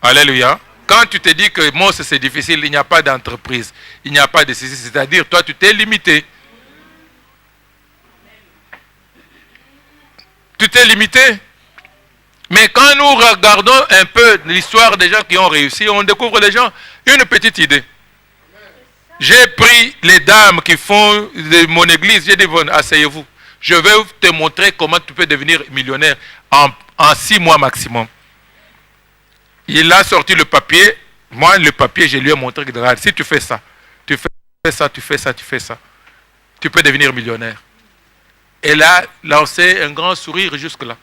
Alléluia. Quand tu te dis que moi c'est difficile, il n'y a pas d'entreprise, il n'y a pas de ceci, c'est-à-dire toi tu t'es limité. Tu t'es limité. Mais quand nous regardons un peu l'histoire des gens qui ont réussi, on découvre les gens une petite idée. J'ai pris les dames qui font de mon église, j'ai dit, bon, asseyez-vous. Je vais te montrer comment tu peux devenir millionnaire en 6 mois maximum. Il a sorti le papier. Moi, le papier, je lui ai montré que regarde, si tu fais ça, tu fais ça, tu fais ça, tu fais ça, tu peux devenir millionnaire. Elle a lancé un grand sourire jusque-là.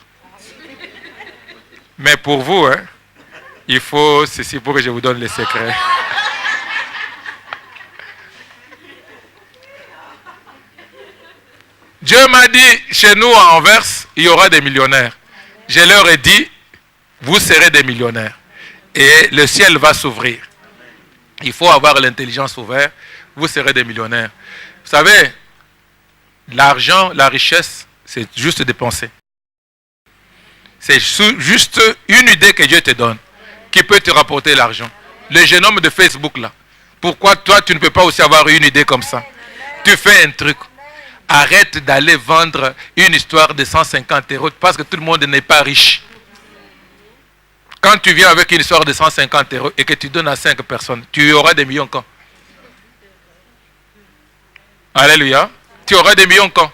Mais pour vous, hein, il faut ceci pour que je vous donne les secrets. Dieu m'a dit, chez nous à Anvers, il y aura des millionnaires. Je leur ai dit, vous serez des millionnaires. Et le ciel va s'ouvrir. Il faut avoir l'intelligence ouverte. Vous serez des millionnaires. Vous savez, l'argent, la richesse, c'est juste dépenser. C'est juste une idée que Dieu te donne qui peut te rapporter l'argent. Le jeune homme de Facebook là, pourquoi toi tu ne peux pas aussi avoir une idée comme ça? Tu fais un truc. Arrête d'aller vendre une histoire de 150 € parce que tout le monde n'est pas riche. Quand tu viens avec une histoire de 150 € et que tu donnes à 5 personnes, tu auras des millions quand? Alléluia. Tu auras des millions quand?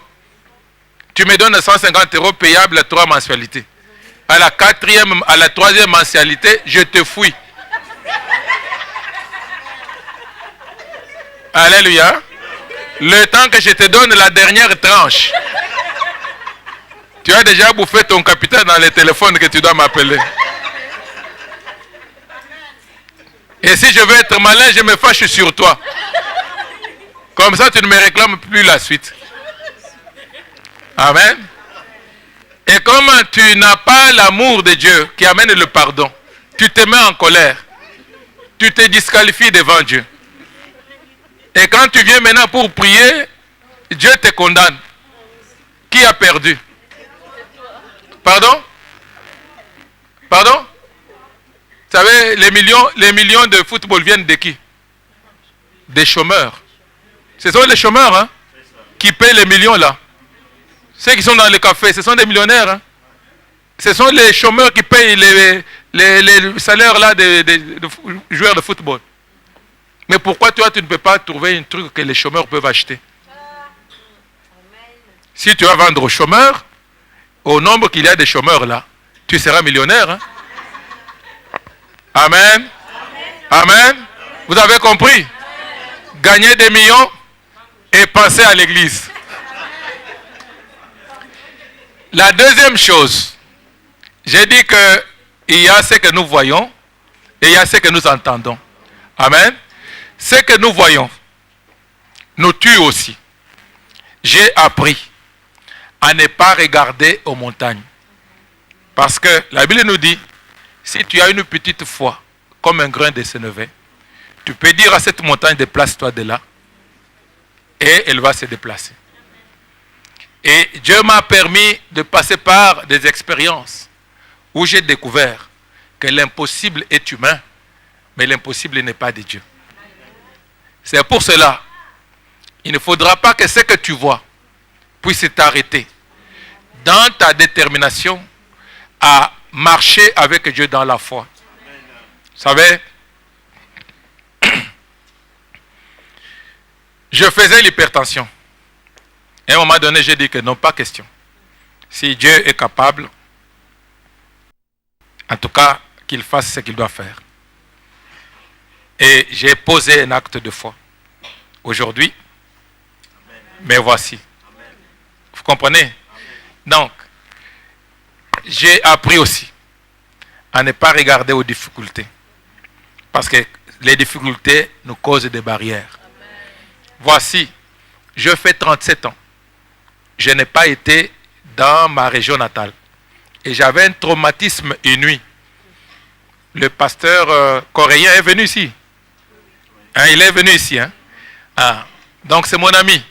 Tu me donnes 150 € payables à 3 mensualités. À la 3e mensualité, je te fouille. Alléluia. Le temps que je te donne la dernière tranche, tu as déjà bouffé ton capital dans les téléphones que tu dois m'appeler. Et si je veux être malin, je me fâche sur toi. Comme ça, tu ne me réclames plus la suite. Amen. Et comme tu n'as pas l'amour de Dieu qui amène le pardon, tu te mets en colère. Tu te disqualifies devant Dieu. Et quand tu viens maintenant pour prier, Dieu te condamne. Qui a perdu? Pardon? Pardon? Vous savez, les millions de football viennent de qui? Des chômeurs. Ce sont les chômeurs hein, qui paient les millions là. Ceux qui sont dans les cafés, ce sont des millionnaires. Hein. Ce sont les chômeurs qui payent les salaires là des joueurs de football. Mais pourquoi toi tu ne peux pas trouver un truc que les chômeurs peuvent acheter? Si tu vas vendre aux chômeurs, au nombre qu'il y a des chômeurs là, tu seras millionnaire. Hein? Amen. Amen. Vous avez compris? Gagner des millions et penser à l'église. La deuxième chose, j'ai dit qu'il y a ce que nous voyons et il y a ce que nous entendons. Amen. Ce que nous voyons nous tue aussi. J'ai appris à ne pas regarder aux montagnes. Parce que la Bible nous dit, si tu as une petite foi, comme un grain de sénévé, tu peux dire à cette montagne, déplace-toi de là, et elle va se déplacer. Et Dieu m'a permis de passer par des expériences où j'ai découvert que l'impossible est humain, mais l'impossible n'est pas de Dieu. C'est pour cela, il ne faudra pas que ce que tu vois puisse t'arrêter dans ta détermination à marcher avec Dieu dans la foi. Vous savez, je faisais l'hypertension. Et à un moment donné, j'ai dit que non, pas question. Si Dieu est capable, en tout cas, qu'il fasse ce qu'il doit faire. Et j'ai posé un acte de foi. Aujourd'hui, mais voici. Vous comprenez? Donc, j'ai appris aussi à ne pas regarder aux difficultés. Parce que les difficultés nous causent des barrières. Voici, je fais 37 ans. Je n'ai pas été dans ma région natale. Et j'avais un traumatisme inouï. Le pasteur coréen est venu ici. Hein, il est venu ici. Hein? Ah, donc c'est mon ami.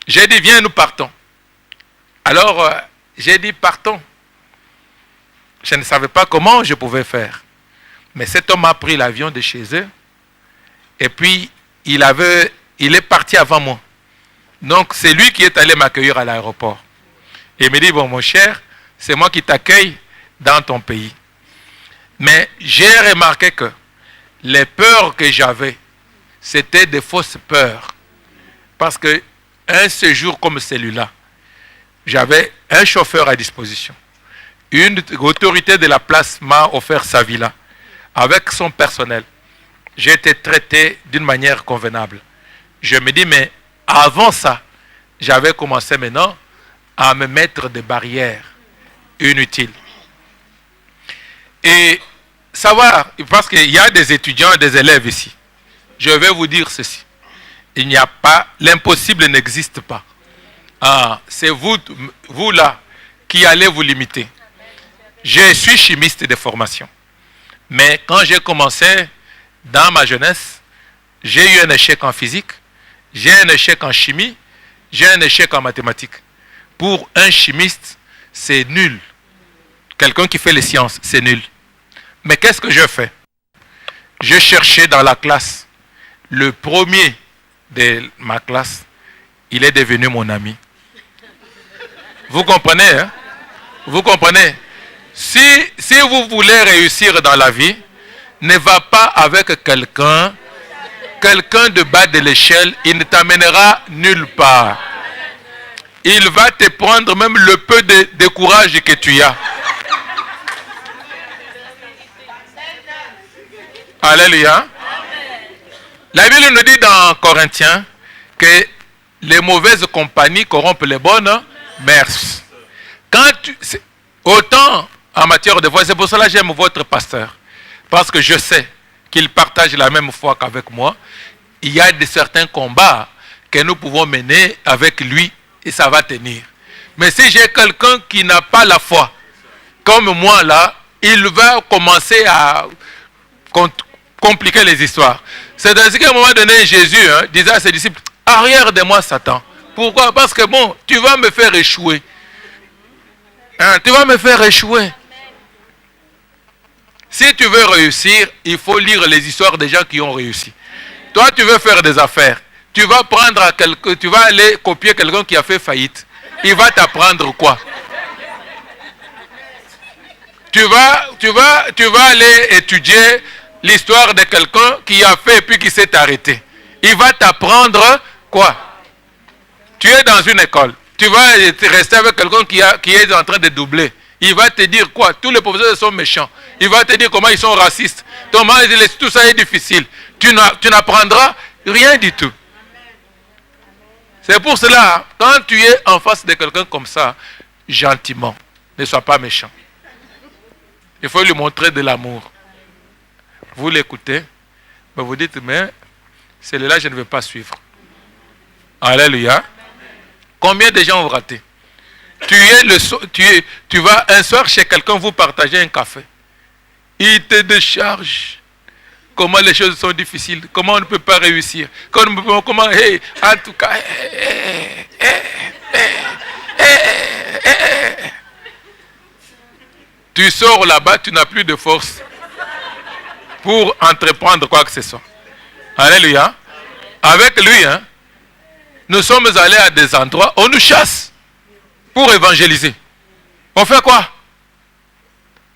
J'ai dit, viens, nous partons. Alors, j'ai dit, partons. Je ne savais pas comment je pouvais faire. Mais cet homme a pris l'avion de chez eux. Et puis, il est parti avant moi. Donc, c'est lui qui est allé m'accueillir à l'aéroport. Et il me dit, bon, mon cher, c'est moi qui t'accueille dans ton pays. Mais j'ai remarqué que les peurs que j'avais, c'était des fausses peurs. Parce qu'un séjour comme celui-là, j'avais un chauffeur à disposition. Une autorité de la place m'a offert sa villa avec son personnel. J'ai été traité d'une manière convenable. Je me dis, mais avant ça, j'avais commencé maintenant à me mettre des barrières inutiles. Et savoir, parce qu'il y a des étudiants et des élèves ici, je vais vous dire ceci. Il n'y a pas, l'impossible n'existe pas. Ah, c'est vous là qui allez vous limiter. Je suis chimiste de formation. Mais quand j'ai commencé dans ma jeunesse, j'ai eu un échec en physique, j'ai un échec en chimie, j'ai un échec en mathématiques. Pour un chimiste, c'est nul. Quelqu'un qui fait les sciences, c'est nul. Mais qu'est-ce que je fais? Je cherchais dans la classe. Le premier de ma classe, il est devenu mon ami. Vous comprenez, hein? Vous comprenez? Si vous voulez réussir dans la vie, ne va pas avec quelqu'un de bas de l'échelle, il ne t'amènera nulle part. Il va te prendre même le peu de courage que tu as. Alléluia. La Bible nous dit dans Corinthiens que les mauvaises compagnies corrompent les bonnes mœurs. Autant en matière de foi, c'est pour cela que j'aime votre pasteur. Parce que je sais qu'il partage la même foi qu'avec moi. Il y a certains combats que nous pouvons mener avec lui et ça va tenir. Mais si j'ai quelqu'un qui n'a pas la foi, comme moi là, il va commencer à compliquer les histoires. C'est ainsi qu'à un moment donné, Jésus disait à ses disciples, arrière de moi, Satan. Pourquoi? Parce que bon, tu vas me faire échouer. Tu vas me faire échouer. Si tu veux réussir, il faut lire les histoires des gens qui ont réussi. Toi, tu veux faire des affaires. Tu vas aller copier quelqu'un qui a fait faillite. Il va t'apprendre quoi? Tu vas aller étudier l'histoire de quelqu'un qui a fait et puis qui s'est arrêté. Il va t'apprendre quoi? Tu es dans une école. Tu vas rester avec quelqu'un qui est en train de doubler. Il va te dire quoi? Tous les professeurs sont méchants. Il va te dire comment ils sont racistes. Tout ça est difficile. Tu n'apprendras rien du tout. C'est pour cela, quand tu es en face de quelqu'un comme ça, gentiment, ne sois pas méchant. Il faut lui montrer de l'amour. Vous l'écoutez, mais vous dites, mais celui-là, je ne vais pas suivre. Alléluia. Combien de gens ont raté? Tu vas un soir chez quelqu'un, vous partagez un café. Il te décharge. Comment les choses sont difficiles. Comment on ne peut pas réussir. En tout cas. Tu sors là-bas, tu n'as plus de force pour entreprendre quoi que ce soit. Alléluia. Avec lui, nous sommes allés à des endroits, on nous chasse pour évangéliser. On fait quoi?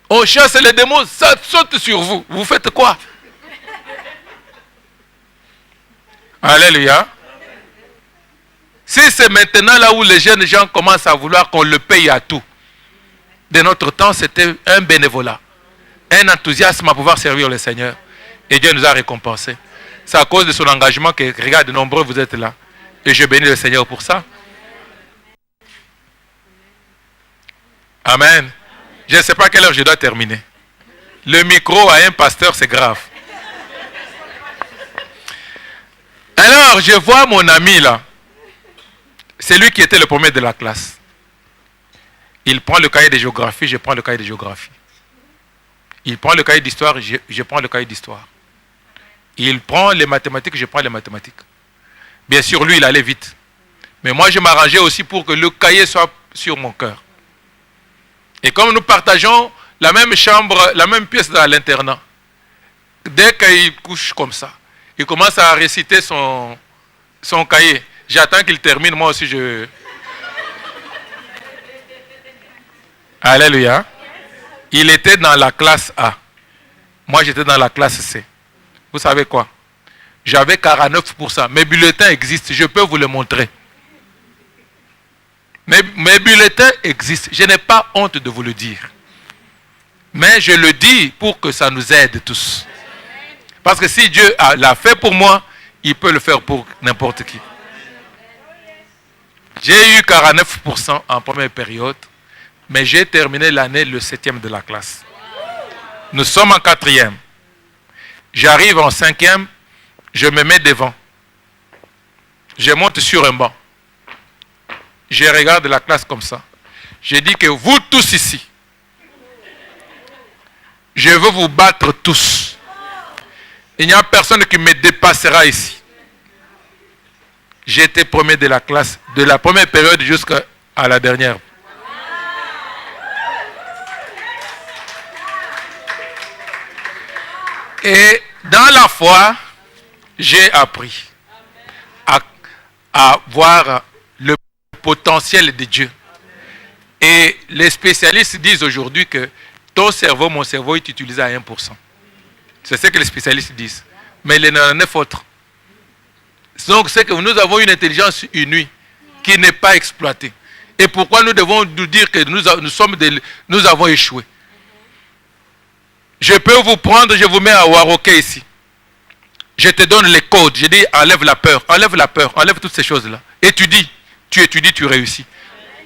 On chasse les démons, ça saute sur vous. Vous faites quoi? Alléluia. Si c'est maintenant là où les jeunes gens commencent à vouloir qu'on le paye à tout. De notre temps, c'était un bénévolat, un enthousiasme à pouvoir servir le Seigneur. Et Dieu nous a récompensés. C'est à cause de son engagement que, regarde, de nombreux vous êtes là. Et je bénis le Seigneur pour ça. Amen. Je ne sais pas à quelle heure je dois terminer. Le micro à un pasteur, c'est grave. Alors, je vois mon ami là. C'est lui qui était le premier de la classe. Il prend le cahier de géographie, je prends le cahier de géographie. Il prend le cahier d'histoire, je prends le cahier d'histoire. Il prend les mathématiques, je prends les mathématiques. Bien sûr, lui, il allait vite. Mais moi, je m'arrangeais aussi pour que le cahier soit sur mon cœur. Et comme nous partageons la même chambre, la même pièce dans l'internat, dès qu'il couche comme ça, il commence à réciter son cahier. J'attends qu'il termine, moi aussi je... Alléluia. Il était dans la classe A. Moi, j'étais dans la classe C. Vous savez quoi? J'avais 49%. Mes bulletins existent. Je peux vous les montrer. Mes bulletins existent. Je n'ai pas honte de vous le dire. Mais je le dis pour que ça nous aide tous. Parce que si Dieu l'a fait pour moi, il peut le faire pour n'importe qui. J'ai eu 49% en première période. Mais j'ai terminé l'année le 7e de la classe. Nous sommes en 4e. J'arrive en 5e, je me mets devant. Je monte sur un banc. Je regarde la classe comme ça. Je dis que vous tous ici, je veux vous battre tous. Il n'y a personne qui me dépassera ici. J'étais premier de la classe, de la première période jusqu'à la dernière. Et dans la foi, j'ai appris à voir le potentiel de Dieu. Et les spécialistes disent aujourd'hui que ton cerveau, mon cerveau, est utilisé à 1%. C'est ce que les spécialistes disent. Mais il y en a 9 autres. Donc c'est que nous avons une intelligence inouïe qui n'est pas exploitée. Et pourquoi nous devons nous dire que nous avons échoué? Je peux vous prendre, je vous mets à Waroké ici. Je te donne les codes. Je dis, enlève la peur, enlève toutes ces choses-là. Étudie, tu réussis.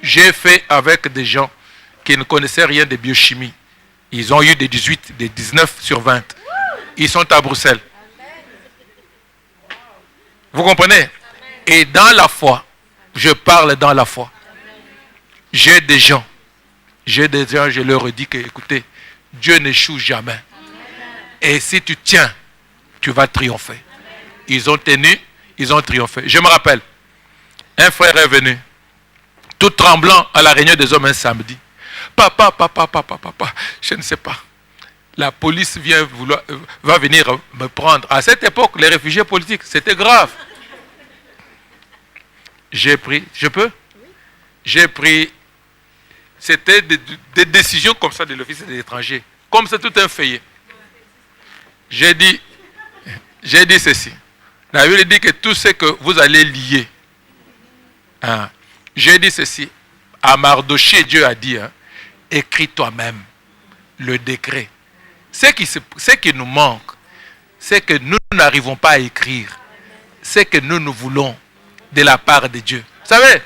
J'ai fait avec des gens qui ne connaissaient rien de biochimie. Ils ont eu des 18, des 19 sur 20. Ils sont à Bruxelles. Vous comprenez? Et dans la foi, je parle dans la foi. J'ai des gens, je leur dis que, écoutez, Dieu n'échoue jamais. Et si tu tiens, tu vas triompher. ils ont tenu, ils ont triomphé. Je me rappelle, un frère est venu, tout tremblant à la réunion des hommes un samedi. Papa, je ne sais pas. La police va venir me prendre. À cette époque, les réfugiés politiques, c'était grave. J'ai pris, je peux? J'ai pris, c'était des décisions comme ça de l'Office des étrangers. Comme c'est tout un feuillet. J'ai dit ceci. La Bible dit que tout ce que vous allez lier. Hein, j'ai dit ceci. À Mardoché, Dieu a dit, hein, écris toi-même le décret. Ce qui nous manque, c'est que nous n'arrivons pas à écrire ce que nous voulons de la part de Dieu. Vous savez,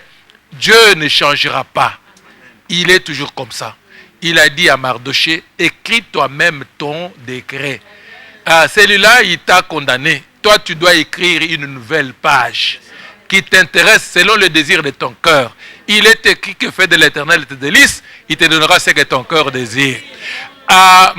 Dieu ne changera pas. Il est toujours comme ça. Il a dit à Mardoché, écris toi-même ton décret. Celui-là, il t'a condamné. Toi, tu dois écrire une nouvelle page qui t'intéresse selon le désir de ton cœur. Il est écrit que fait de l'Éternel tes délices, il te donnera ce que ton cœur désire. À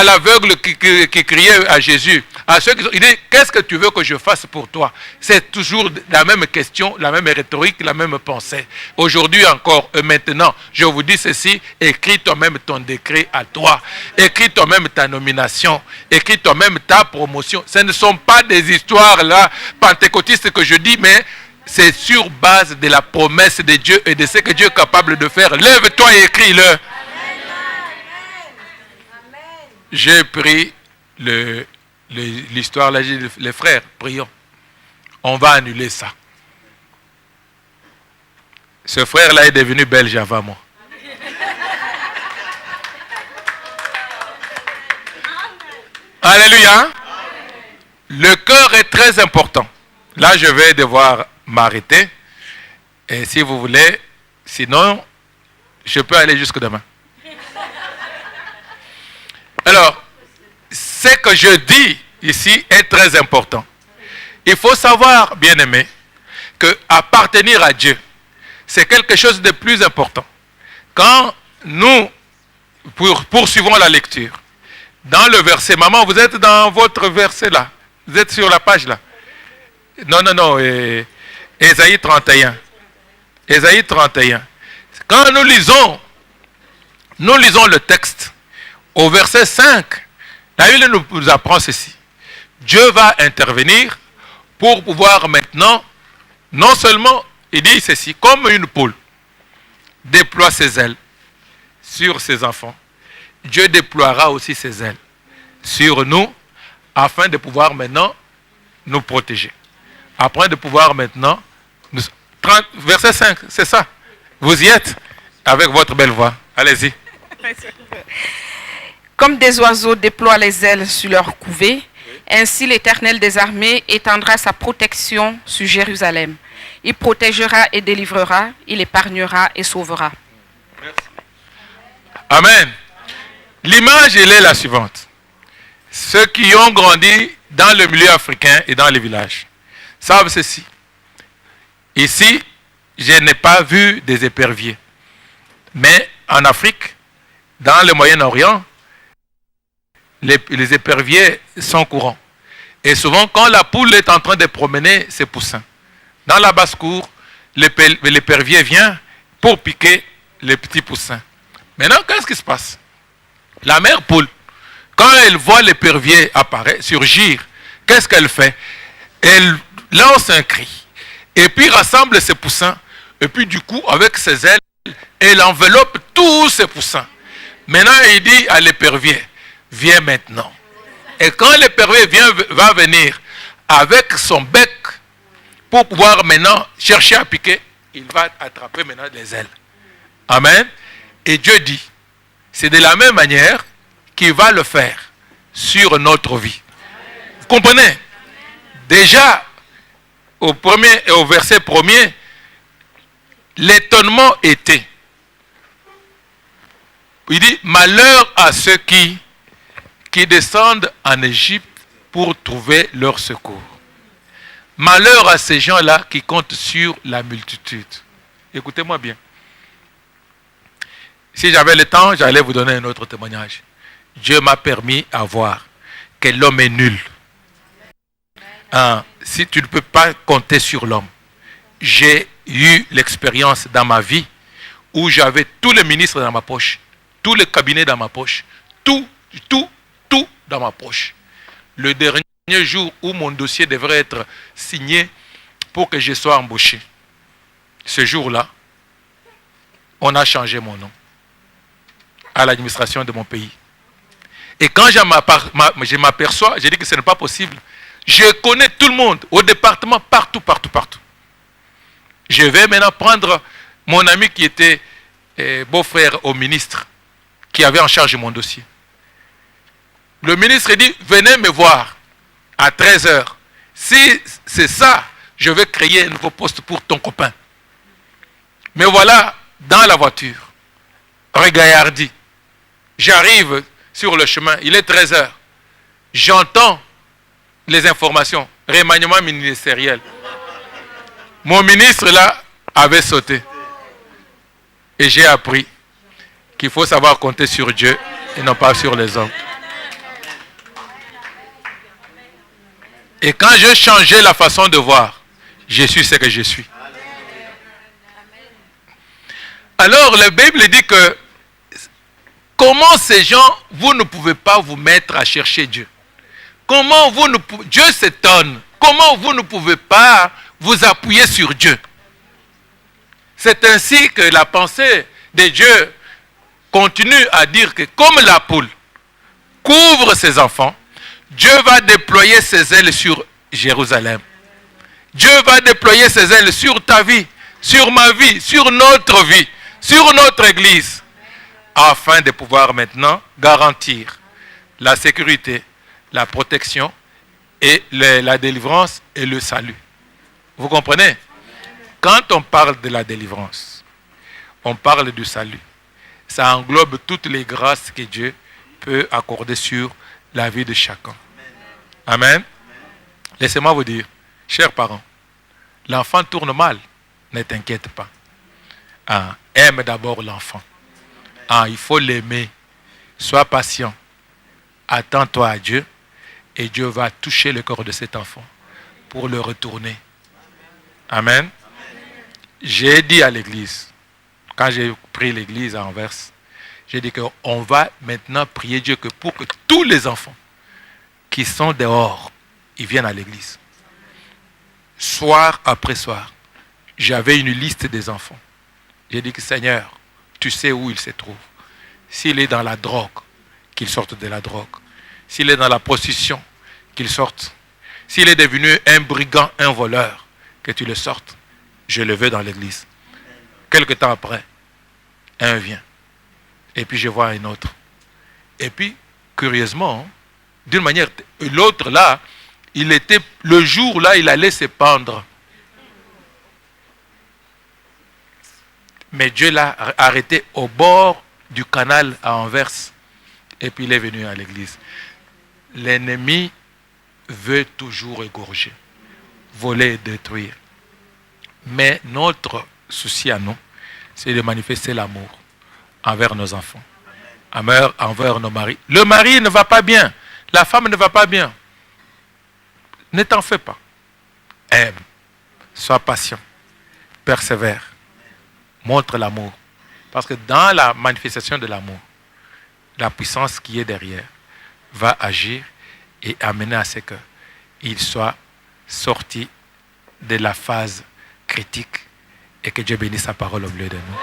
l'aveugle qui criait à Jésus, à ceux il dit, qu'est-ce que tu veux que je fasse pour toi? C'est toujours la même question, la même rhétorique, la même pensée. Aujourd'hui encore, maintenant, je vous dis ceci, écris toi-même ton décret à toi. Écris toi-même ta nomination. Écris toi-même ta promotion. Ce ne sont pas des histoires là, pentecôtistes que je dis, mais c'est sur base de la promesse de Dieu et de ce que Dieu est capable de faire. Lève-toi et écris-le. J'ai pris l'histoire, là, j'ai dit, les frères, prions. On va annuler ça. Ce frère-là est devenu belge avant moi. Alléluia. Le cœur est très important. Là, je vais devoir m'arrêter. Et si vous voulez, sinon, je peux aller jusque demain. Alors, ce que je dis ici est très important. Il faut savoir, bien-aimé, que appartenir à Dieu, c'est quelque chose de plus important. Quand nous poursuivons la lecture, dans le verset, maman, vous êtes dans votre verset là, vous êtes sur la page là. Non, Ésaïe 31. Ésaïe 31. Quand nous lisons le texte, au verset 5, la Bible nous apprend ceci. Dieu va intervenir pour pouvoir maintenant, non seulement, il dit ceci, comme une poule déploie ses ailes sur ses enfants, Dieu déploiera aussi ses ailes sur nous, afin de pouvoir maintenant nous protéger. Afin de pouvoir maintenant, verset 5, c'est ça. Vous y êtes avec votre belle voix. Allez-y. Comme des oiseaux déploient les ailes sur leur couvée, ainsi l'Éternel des armées étendra sa protection sur Jérusalem. Il protégera et délivrera, il épargnera et sauvera. Merci. Amen. L'image, elle est la suivante. Ceux qui ont grandi dans le milieu africain et dans les villages savent ceci. Ici, je n'ai pas vu des éperviers. Mais en Afrique, dans le Moyen-Orient, les éperviers sont courants. Et souvent, quand la poule est en train de promener ses poussins, dans la basse-cour, l'épervier vient pour piquer les petits poussins. Maintenant, qu'est-ce qui se passe? La mère poule, quand elle voit l'épervier apparaître, surgir, qu'est-ce qu'elle fait? Elle lance un cri. Et puis rassemble ses poussins. Et puis du coup, avec ses ailes, elle enveloppe tous ses poussins. Maintenant, il dit à l'épervier, viens maintenant. Et quand l'épervier va venir avec son bec pour pouvoir maintenant chercher à piquer, il va attraper maintenant les ailes. Amen. Et Dieu dit, c'est de la même manière qu'il va le faire sur notre vie. Vous comprenez? Déjà, au verset premier, l'étonnement était. Il dit, malheur à ceux qui descendent en Égypte pour trouver leur secours. Malheur à ces gens-là qui comptent sur la multitude. Écoutez-moi bien. Si j'avais le temps, j'allais vous donner un autre témoignage. Dieu m'a permis à voir que l'homme est nul. si tu ne peux pas compter sur l'homme. J'ai eu l'expérience dans ma vie où j'avais tous les ministres dans ma poche, tous les cabinets dans ma poche, tout dans ma poche. Le dernier jour où mon dossier devrait être signé pour que je sois embauché, ce jour-là, on a changé mon nom à l'administration de mon pays. Et quand je m'aperçois, j'ai dit que ce n'est pas possible. Je connais tout le monde, au département, partout. Je vais maintenant prendre mon ami qui était beau-frère au ministre, qui avait en charge mon dossier. Le ministre dit, venez me voir à 13h. Si c'est ça, je vais créer un nouveau poste pour ton copain. Mais voilà, dans la voiture, regaillardi, j'arrive sur le chemin, il est 13h. J'entends les informations, remaniement ministériel. Mon ministre là avait sauté. Et j'ai appris qu'il faut savoir compter sur Dieu et non pas sur les hommes. Et quand j'ai changé la façon de voir, je suis ce que je suis. Alors la Bible dit que comment ces gens, vous ne pouvez pas vous mettre à chercher Dieu. Comment vous ne pouvez, Dieu s'étonne. Comment vous ne pouvez pas vous appuyer sur Dieu. C'est ainsi que la pensée de Dieu continue à dire que comme la poule couvre ses enfants, Dieu va déployer ses ailes sur Jérusalem. Dieu va déployer ses ailes sur ta vie, sur ma vie, sur notre vie, sur notre église, afin de pouvoir maintenant garantir la sécurité, la protection et la délivrance et le salut. Vous comprenez? Quand on parle de la délivrance, on parle du salut. Ça englobe toutes les grâces que Dieu peut accorder sur la vie de chacun. Amen. Laissez-moi vous dire, chers parents, l'enfant tourne mal, ne t'inquiète pas. Aime d'abord l'enfant. Il faut l'aimer. Sois patient. Attends-toi à Dieu et Dieu va toucher le corps de cet enfant pour le retourner. Amen. J'ai dit à l'église, quand j'ai pris l'église à Anvers, j'ai dit qu'on va maintenant prier Dieu que pour que tous les enfants qui sont dehors, ils viennent à l'église. Soir après soir, j'avais une liste des enfants. J'ai dit que Seigneur, tu sais où il se trouve. S'il est dans la drogue, qu'il sorte de la drogue. S'il est dans la prostitution, qu'il sorte. S'il est devenu un brigand, un voleur, que tu le sortes. Je le veux dans l'église. Quelque temps après, un vient. Et puis je vois un autre. Et puis, curieusement, d'une manière, l'autre là, il était, le jour là, il allait se pendre. Mais Dieu l'a arrêté au bord du canal à Anvers. Et puis il est venu à l'église. L'ennemi veut toujours égorger, voler et détruire. Mais notre souci à nous, c'est de manifester l'amour envers nos enfants, envers nos maris. Le mari ne va pas bien, la femme ne va pas bien. Ne t'en fais pas. Aime, sois patient, persévère, montre l'amour. Parce que dans la manifestation de l'amour, la puissance qui est derrière va agir et amener à ce qu'il soit sorti de la phase critique et que Dieu bénisse sa parole au milieu de nous.